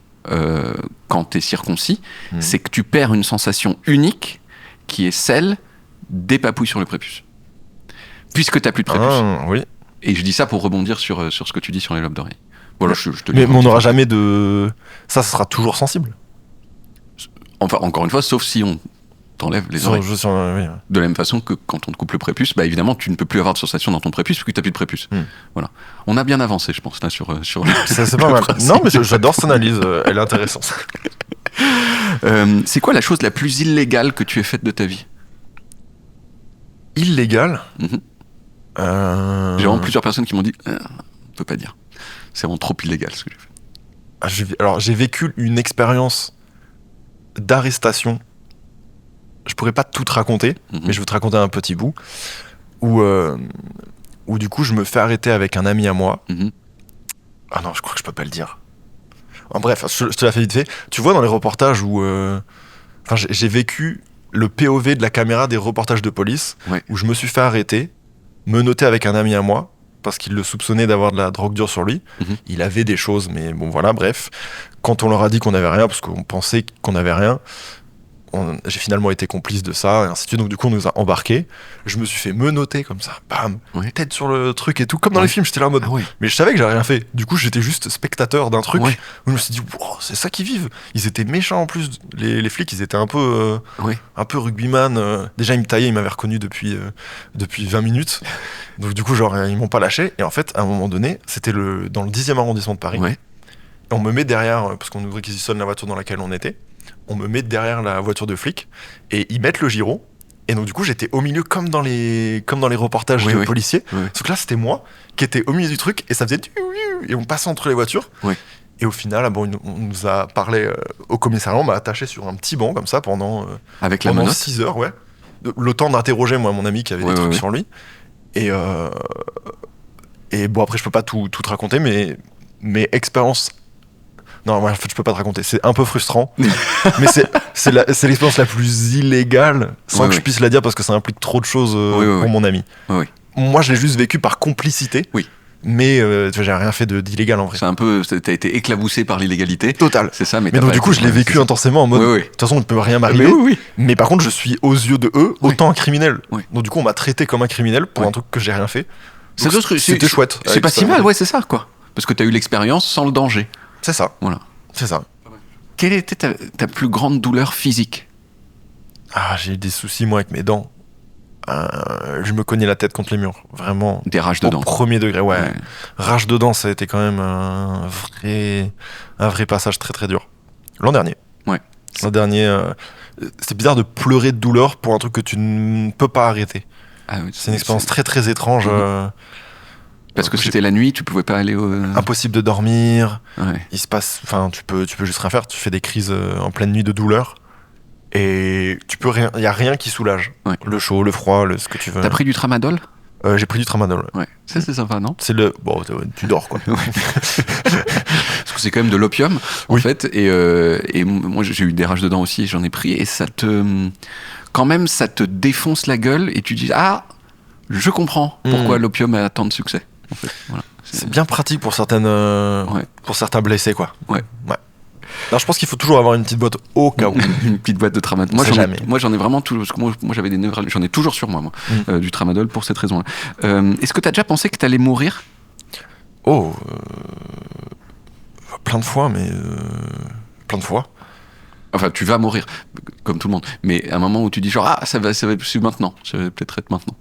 quand t'es circoncis, Mhm. c'est que tu perds une sensation unique qui est celle des papouilles sur le prépuce. Puisque t'as plus de prépuce. Ah, oui. Et je dis ça pour rebondir sur ce que tu dis sur les lobes d'oreille. Voilà, je te Mais livre un on petit n'aura peu. jamais de. Ça sera toujours sensible. Enfin, encore une fois, sauf si on t'enlève les oreilles. Oui. De la même façon que quand on te coupe le prépuce, bah évidemment, tu ne peux plus avoir de sensation dans ton prépuce puisque tu n'as plus de prépuce. Voilà. On a bien avancé, je pense, là, sur le C'est pas mal. principe. Non, mais j'adore cette analyse, elle est intéressante. C'est quoi la chose la plus illégale que tu aies faite de ta vie? Illégal. Mhm. J'ai vraiment plusieurs personnes qui m'ont dit on peut pas dire. C'est vraiment trop illégal ce que j'ai fait. Alors, j'ai vécu une expérience d'arrestation. Je pourrais pas tout te raconter, mais je vais te raconter un petit bout. Où du coup, je me fais arrêter avec un ami à moi. Ah non, je crois que je peux pas le dire. En bref, je te la fais vite fait. Tu vois dans les reportages où... j'ai vécu le POV de la caméra des reportages de police, où je me suis fait arrêter, menotté avec un ami à moi, parce qu'il le soupçonnait d'avoir de la drogue dure sur lui. Il avait des choses, mais bon voilà, bref. Quand on leur a dit qu'on n'avait rien, parce qu'on pensait qu'on n'avait rien, j'ai finalement été complice de ça, et ainsi de suite. Donc du coup, on nous a embarqués. Je me suis fait menotter comme ça, bam, tête sur le truc et tout, comme dans les films. J'étais là en mode... Mais je savais que j'avais rien fait. Du coup, j'étais juste spectateur d'un truc, où je me suis dit, wow, c'est ça qu'ils vivent. Ils étaient méchants en plus. Les flics, ils étaient un peu rugbyman. Déjà, ils me taillaient, ils m'avaient reconnu depuis 20 minutes. Donc du coup, genre, ils m'ont pas lâché. Et en fait, à un moment donné, c'était dans le 10e arrondissement de Paris. Et on me met derrière, parce qu'on nous réquisitionne la voiture dans laquelle on était. On me met derrière la voiture de flic et ils mettent le gyro. Et donc du coup j'étais au milieu comme dans les reportages de policiers. Sauf que là c'était moi qui étais au milieu du truc et ça faisait et on passait entre les voitures. Et au final, on nous a parlé au commissariat, on m'a attaché sur un petit banc comme ça pendant 6 heures, le temps d'interroger moi mon ami qui avait des trucs sur lui. Et bon après je peux pas tout te raconter, mais expérience. Non, en fait, je peux pas te raconter. C'est un peu frustrant. Mais c'est l'expérience la plus illégale, sans que je puisse la dire parce que ça implique trop de choses pour mon ami. Moi, je l'ai juste vécu par complicité. Mais j'ai rien fait d'illégal en vrai. C'est un peu, t'as été éclabousé par l'illégalité. Total. C'est ça, mais donc du coup, je l'ai vécu intensément en mode. De toute façon, il ne peut rien m'arriver. Mais par contre, je suis aux yeux de eux autant un criminel. Donc du coup, on m'a traité comme un criminel pour un truc que j'ai rien fait. C'était chouette. C'est pas si mal, c'est ça quoi. Parce que t'as eu l'expérience sans le danger. C'est ça. Voilà. C'est ça. Quelle était ta plus grande douleur physique? J'ai eu des soucis, moi, avec mes dents. Je me cognais la tête contre les murs. Vraiment. Des rages de dents. Au premier degré, Rage de dents, ça a été quand même un vrai passage très très dur. L'an dernier. L'an dernier, c'est bizarre de pleurer de douleur pour un truc que tu ne peux pas arrêter. C'est une expérience très très étrange. Parce que c'était la nuit, tu pouvais pas aller au... Impossible de dormir. Il se passe, tu peux juste rien faire. Tu fais des crises en pleine nuit de douleur et tu peux rien. Il y a rien qui soulage. Le chaud, le froid, ce que tu veux. T'as pris du tramadol? J'ai pris du tramadol. Ça c'est sympa, non? C'est tu dors quoi. Parce que c'est quand même de l'opium en fait. Et moi j'ai eu des rages de dents aussi, et j'en ai pris et ça te défonce la gueule et tu dis je comprends pourquoi l'opium a tant de succès. En fait, voilà. C'est bien pratique pour certains blessés quoi. Alors, je pense qu'il faut toujours avoir une petite boîte au cas où. Une petite boîte de tramadol. Moi j'en ai vraiment tout, parce que moi j'avais des névralgies, j'en ai toujours sur moi du tramadol pour cette raison-là. Est-ce que t'as déjà pensé que t'allais mourir? Plein de fois, mais plein de fois. Enfin, tu vas mourir, comme tout le monde. Mais à un moment où tu dis genre ça va c'est maintenant, ça va peut-être être maintenant.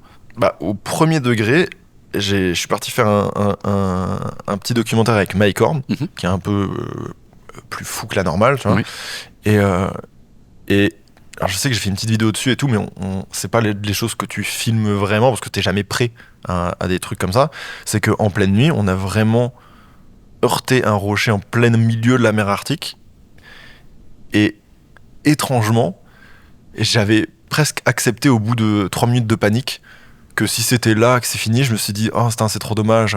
Au premier degré, je suis parti faire un petit documentaire avec Mike Horn, qui est un peu plus fou que la normale, tu vois. Et alors je sais que j'ai fait une petite vidéo dessus et tout, mais c'est pas les choses que tu filmes vraiment parce que t'es jamais prêt à des trucs comme ça. C'est qu'en pleine nuit, on a vraiment heurté un rocher en plein milieu de la mer Arctique. Et étrangement, j'avais presque accepté au bout de 3 minutes de panique que si c'était là, que c'est fini, je me suis dit c'est trop dommage.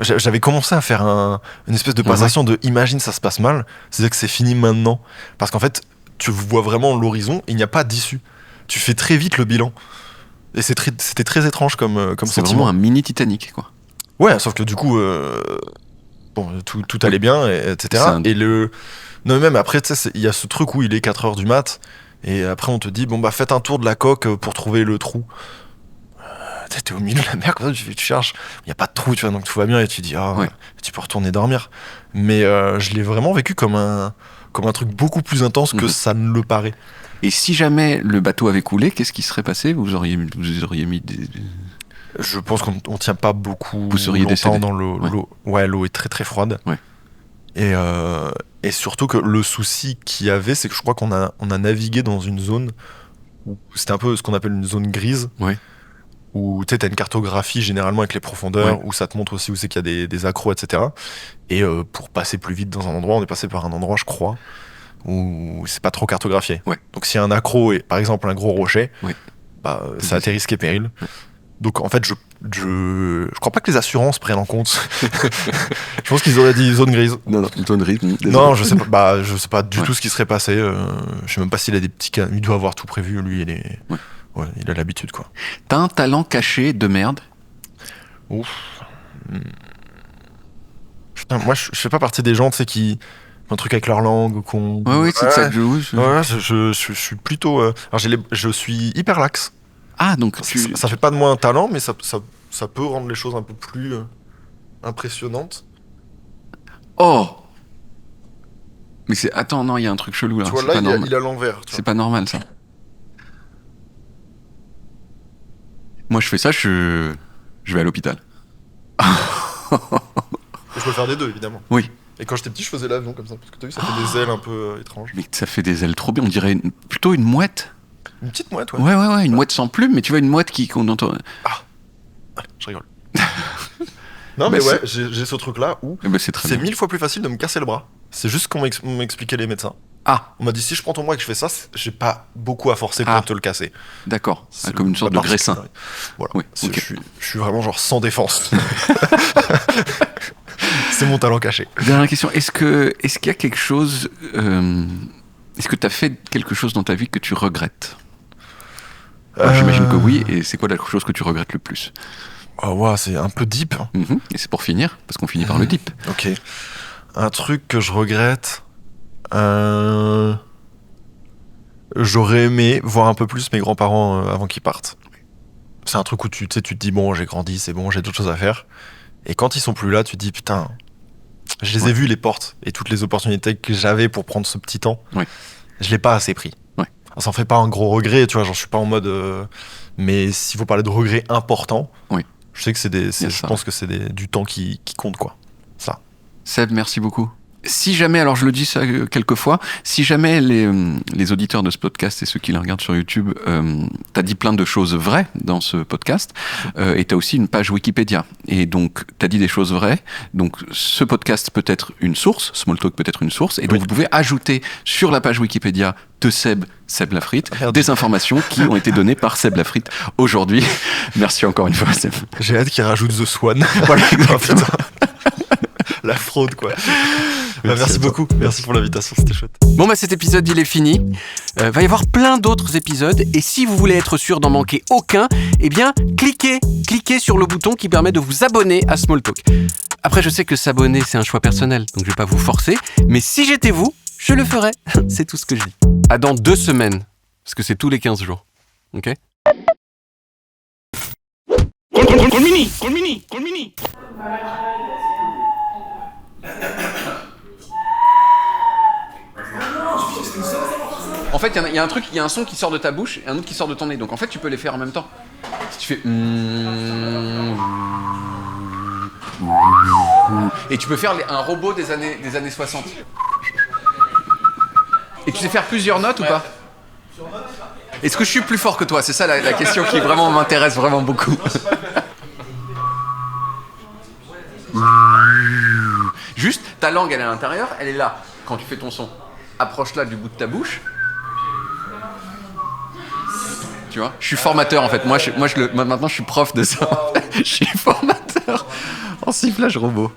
J'avais commencé à faire une espèce de passation de imagine ça se passe mal, c'est-à-dire que c'est fini maintenant. Parce qu'en fait, tu vois vraiment l'horizon et il n'y a pas d'issue. Tu fais très vite le bilan. Et c'était très étrange comme c'est sentiment. C'est vraiment un mini Titanic, quoi. Ouais, sauf que du coup, tout allait bien, etc. Et non, mais même après, tu sais, il y a ce truc où il est 4h du mat, et après on te dit, faites un tour de la coque pour trouver le trou. T'es au milieu de la mer, comme ça, tu cherches, il n'y a pas de trou, tu vois, donc tout va bien, et tu dis, tu peux retourner dormir. Mais je l'ai vraiment vécu comme un truc beaucoup plus intense que ça ne le paraît. Et si jamais le bateau avait coulé, qu'est-ce qui serait passé? Vous auriez mis des... Je pense qu'on tient pas beaucoup vous seriez longtemps décédé. dans l'eau. Ouais, l'eau est très très froide. Et surtout que le souci qu'il y avait, c'est que je crois on a navigué dans une zone où c'était un peu ce qu'on appelle une zone grise, Ouais. où tu sais, t'as une cartographie généralement avec les profondeurs, Ouais. où ça te montre aussi où c'est qu'il y a des accros, etc. Et pour passer plus vite dans un endroit, on est passé par un endroit, je crois, où c'est pas trop cartographié. Ouais. Donc s'il y a un accro et par exemple un gros rocher, Ouais. bah, ça a tes risques et périls. Donc en fait, je crois pas que les assurances prennent en compte. Je pense qu'ils auraient dit zone grise. Non, zone rythme. Non, je sais pas, je sais pas du Ouais. tout ce qui serait passé. Je sais même pas s'il a des petits cas. Il doit avoir tout prévu. Lui, Ouais. ouais, il a l'habitude, quoi. T'as un talent caché de merde. Ouf. Putain, moi, je fais pas partie des gens, tu sais, qui font un truc avec leur langue, qu'on. Ouais, c'est de ça que je joue. Ouais, je suis plutôt. Alors, je suis hyper lax. Ah, donc Ça fait pas de moi un talent, mais ça peut rendre les choses un peu plus impressionnantes. Oh! Mais c'est. Attends, non, il y a un truc chelou là. Tu vois, C'est là, pas normal. il est à l'envers. tu C'est vois. pas normal ça. Moi, je fais ça, je vais à l'hôpital. Je peux faire des deux, évidemment. Oui. Et quand j'étais petit, je faisais l'avion comme ça. Parce que t'as vu, ça fait des ailes un peu étranges. Mais ça fait des ailes trop bien. On dirait plutôt une mouette. Une petite mouette, ouais. Ouais, une mouette sans plumes, mais tu vois, une mouette qu'on entend. Je rigole. Non, mais Bah, ouais, j'ai ce truc-là où Eh ben, c'est très c'est bien. 1000 fois plus facile de me casser le bras. C'est juste qu'on m'a expliqué les médecins. Ah, On m'a dit si je prends ton bras et que je fais ça, j'ai pas beaucoup à forcer pour Ah. te le casser. d'accord. Ah, C'est comme une sorte de la graissin. particularité. Voilà. Oui, ok. Je suis vraiment genre sans défense. C'est mon talent caché. Dernière question. Est-ce qu'il y a quelque chose. Est-ce que tu as fait quelque chose dans ta vie que tu regrettes? J'imagine que oui. Et c'est quoi la chose que tu regrettes le plus? Oh, ouais, c'est un peu deep. Et c'est pour finir, parce qu'on finit par le deep. Ok. Un truc que je regrette. J'aurais aimé voir un peu plus mes grands-parents avant qu'ils partent. C'est un truc où tu sais, tu te dis bon, j'ai grandi, c'est bon, j'ai d'autres choses à faire. Et quand ils sont plus là, tu te dis putain, je les ai vus les portes et toutes les opportunités que j'avais pour prendre ce petit temps. Ouais. Je l'ai pas assez pris. Ouais. Alors, ça en fait pas un gros regret, tu vois, genre je suis pas en mode. Mais s'il faut parler de regrets importants, Oui. je sais que je pense que c'est du temps qui compte, quoi. Ça. Seb, merci beaucoup. Si jamais, alors je le dis ça quelques fois, si jamais les auditeurs de ce podcast et ceux qui le regardent sur YouTube, t'as dit plein de choses vraies dans ce podcast, et t'as aussi une page Wikipédia. Et donc, t'as dit des choses vraies. Donc, ce podcast peut être une source, Smalltalk peut être une source, et donc vous pouvez ajouter sur la page Wikipédia de Seb Lafrite, des informations qui ont été données par Seb Lafrite aujourd'hui. Merci encore une fois, Seb. J'ai hâte qu'ils rajoutent The Swan. Voilà, Oh, putain. La fraude, quoi. Merci beaucoup. Merci pour l'invitation, c'était chouette. Bon bah cet épisode il est fini. Va y avoir plein d'autres épisodes et si vous voulez être sûr d'en manquer aucun, eh bien cliquez sur le bouton qui permet de vous abonner à Smalltalk. Après je sais que s'abonner c'est un choix personnel, donc je vais pas vous forcer, mais si j'étais vous, je le ferais. C'est tout ce que je dis. À dans 2 semaines, parce que c'est tous les 15 jours. Ok ? En fait, il y a un truc, il y a un son qui sort de ta bouche et un autre qui sort de ton nez. Donc en fait, tu peux les faire en même temps. Si tu fais et tu peux faire un robot des années 60. Et tu sais faire plusieurs notes ou pas? Est-ce que je suis plus fort que toi? C'est ça la question qui vraiment m'intéresse vraiment beaucoup. Juste, ta langue elle est à l'intérieur, elle est là quand tu fais ton son. Approche-la du bout de ta bouche. Tu vois, je suis formateur en fait. Maintenant, je suis prof de ça. Je suis formateur en sifflage robot.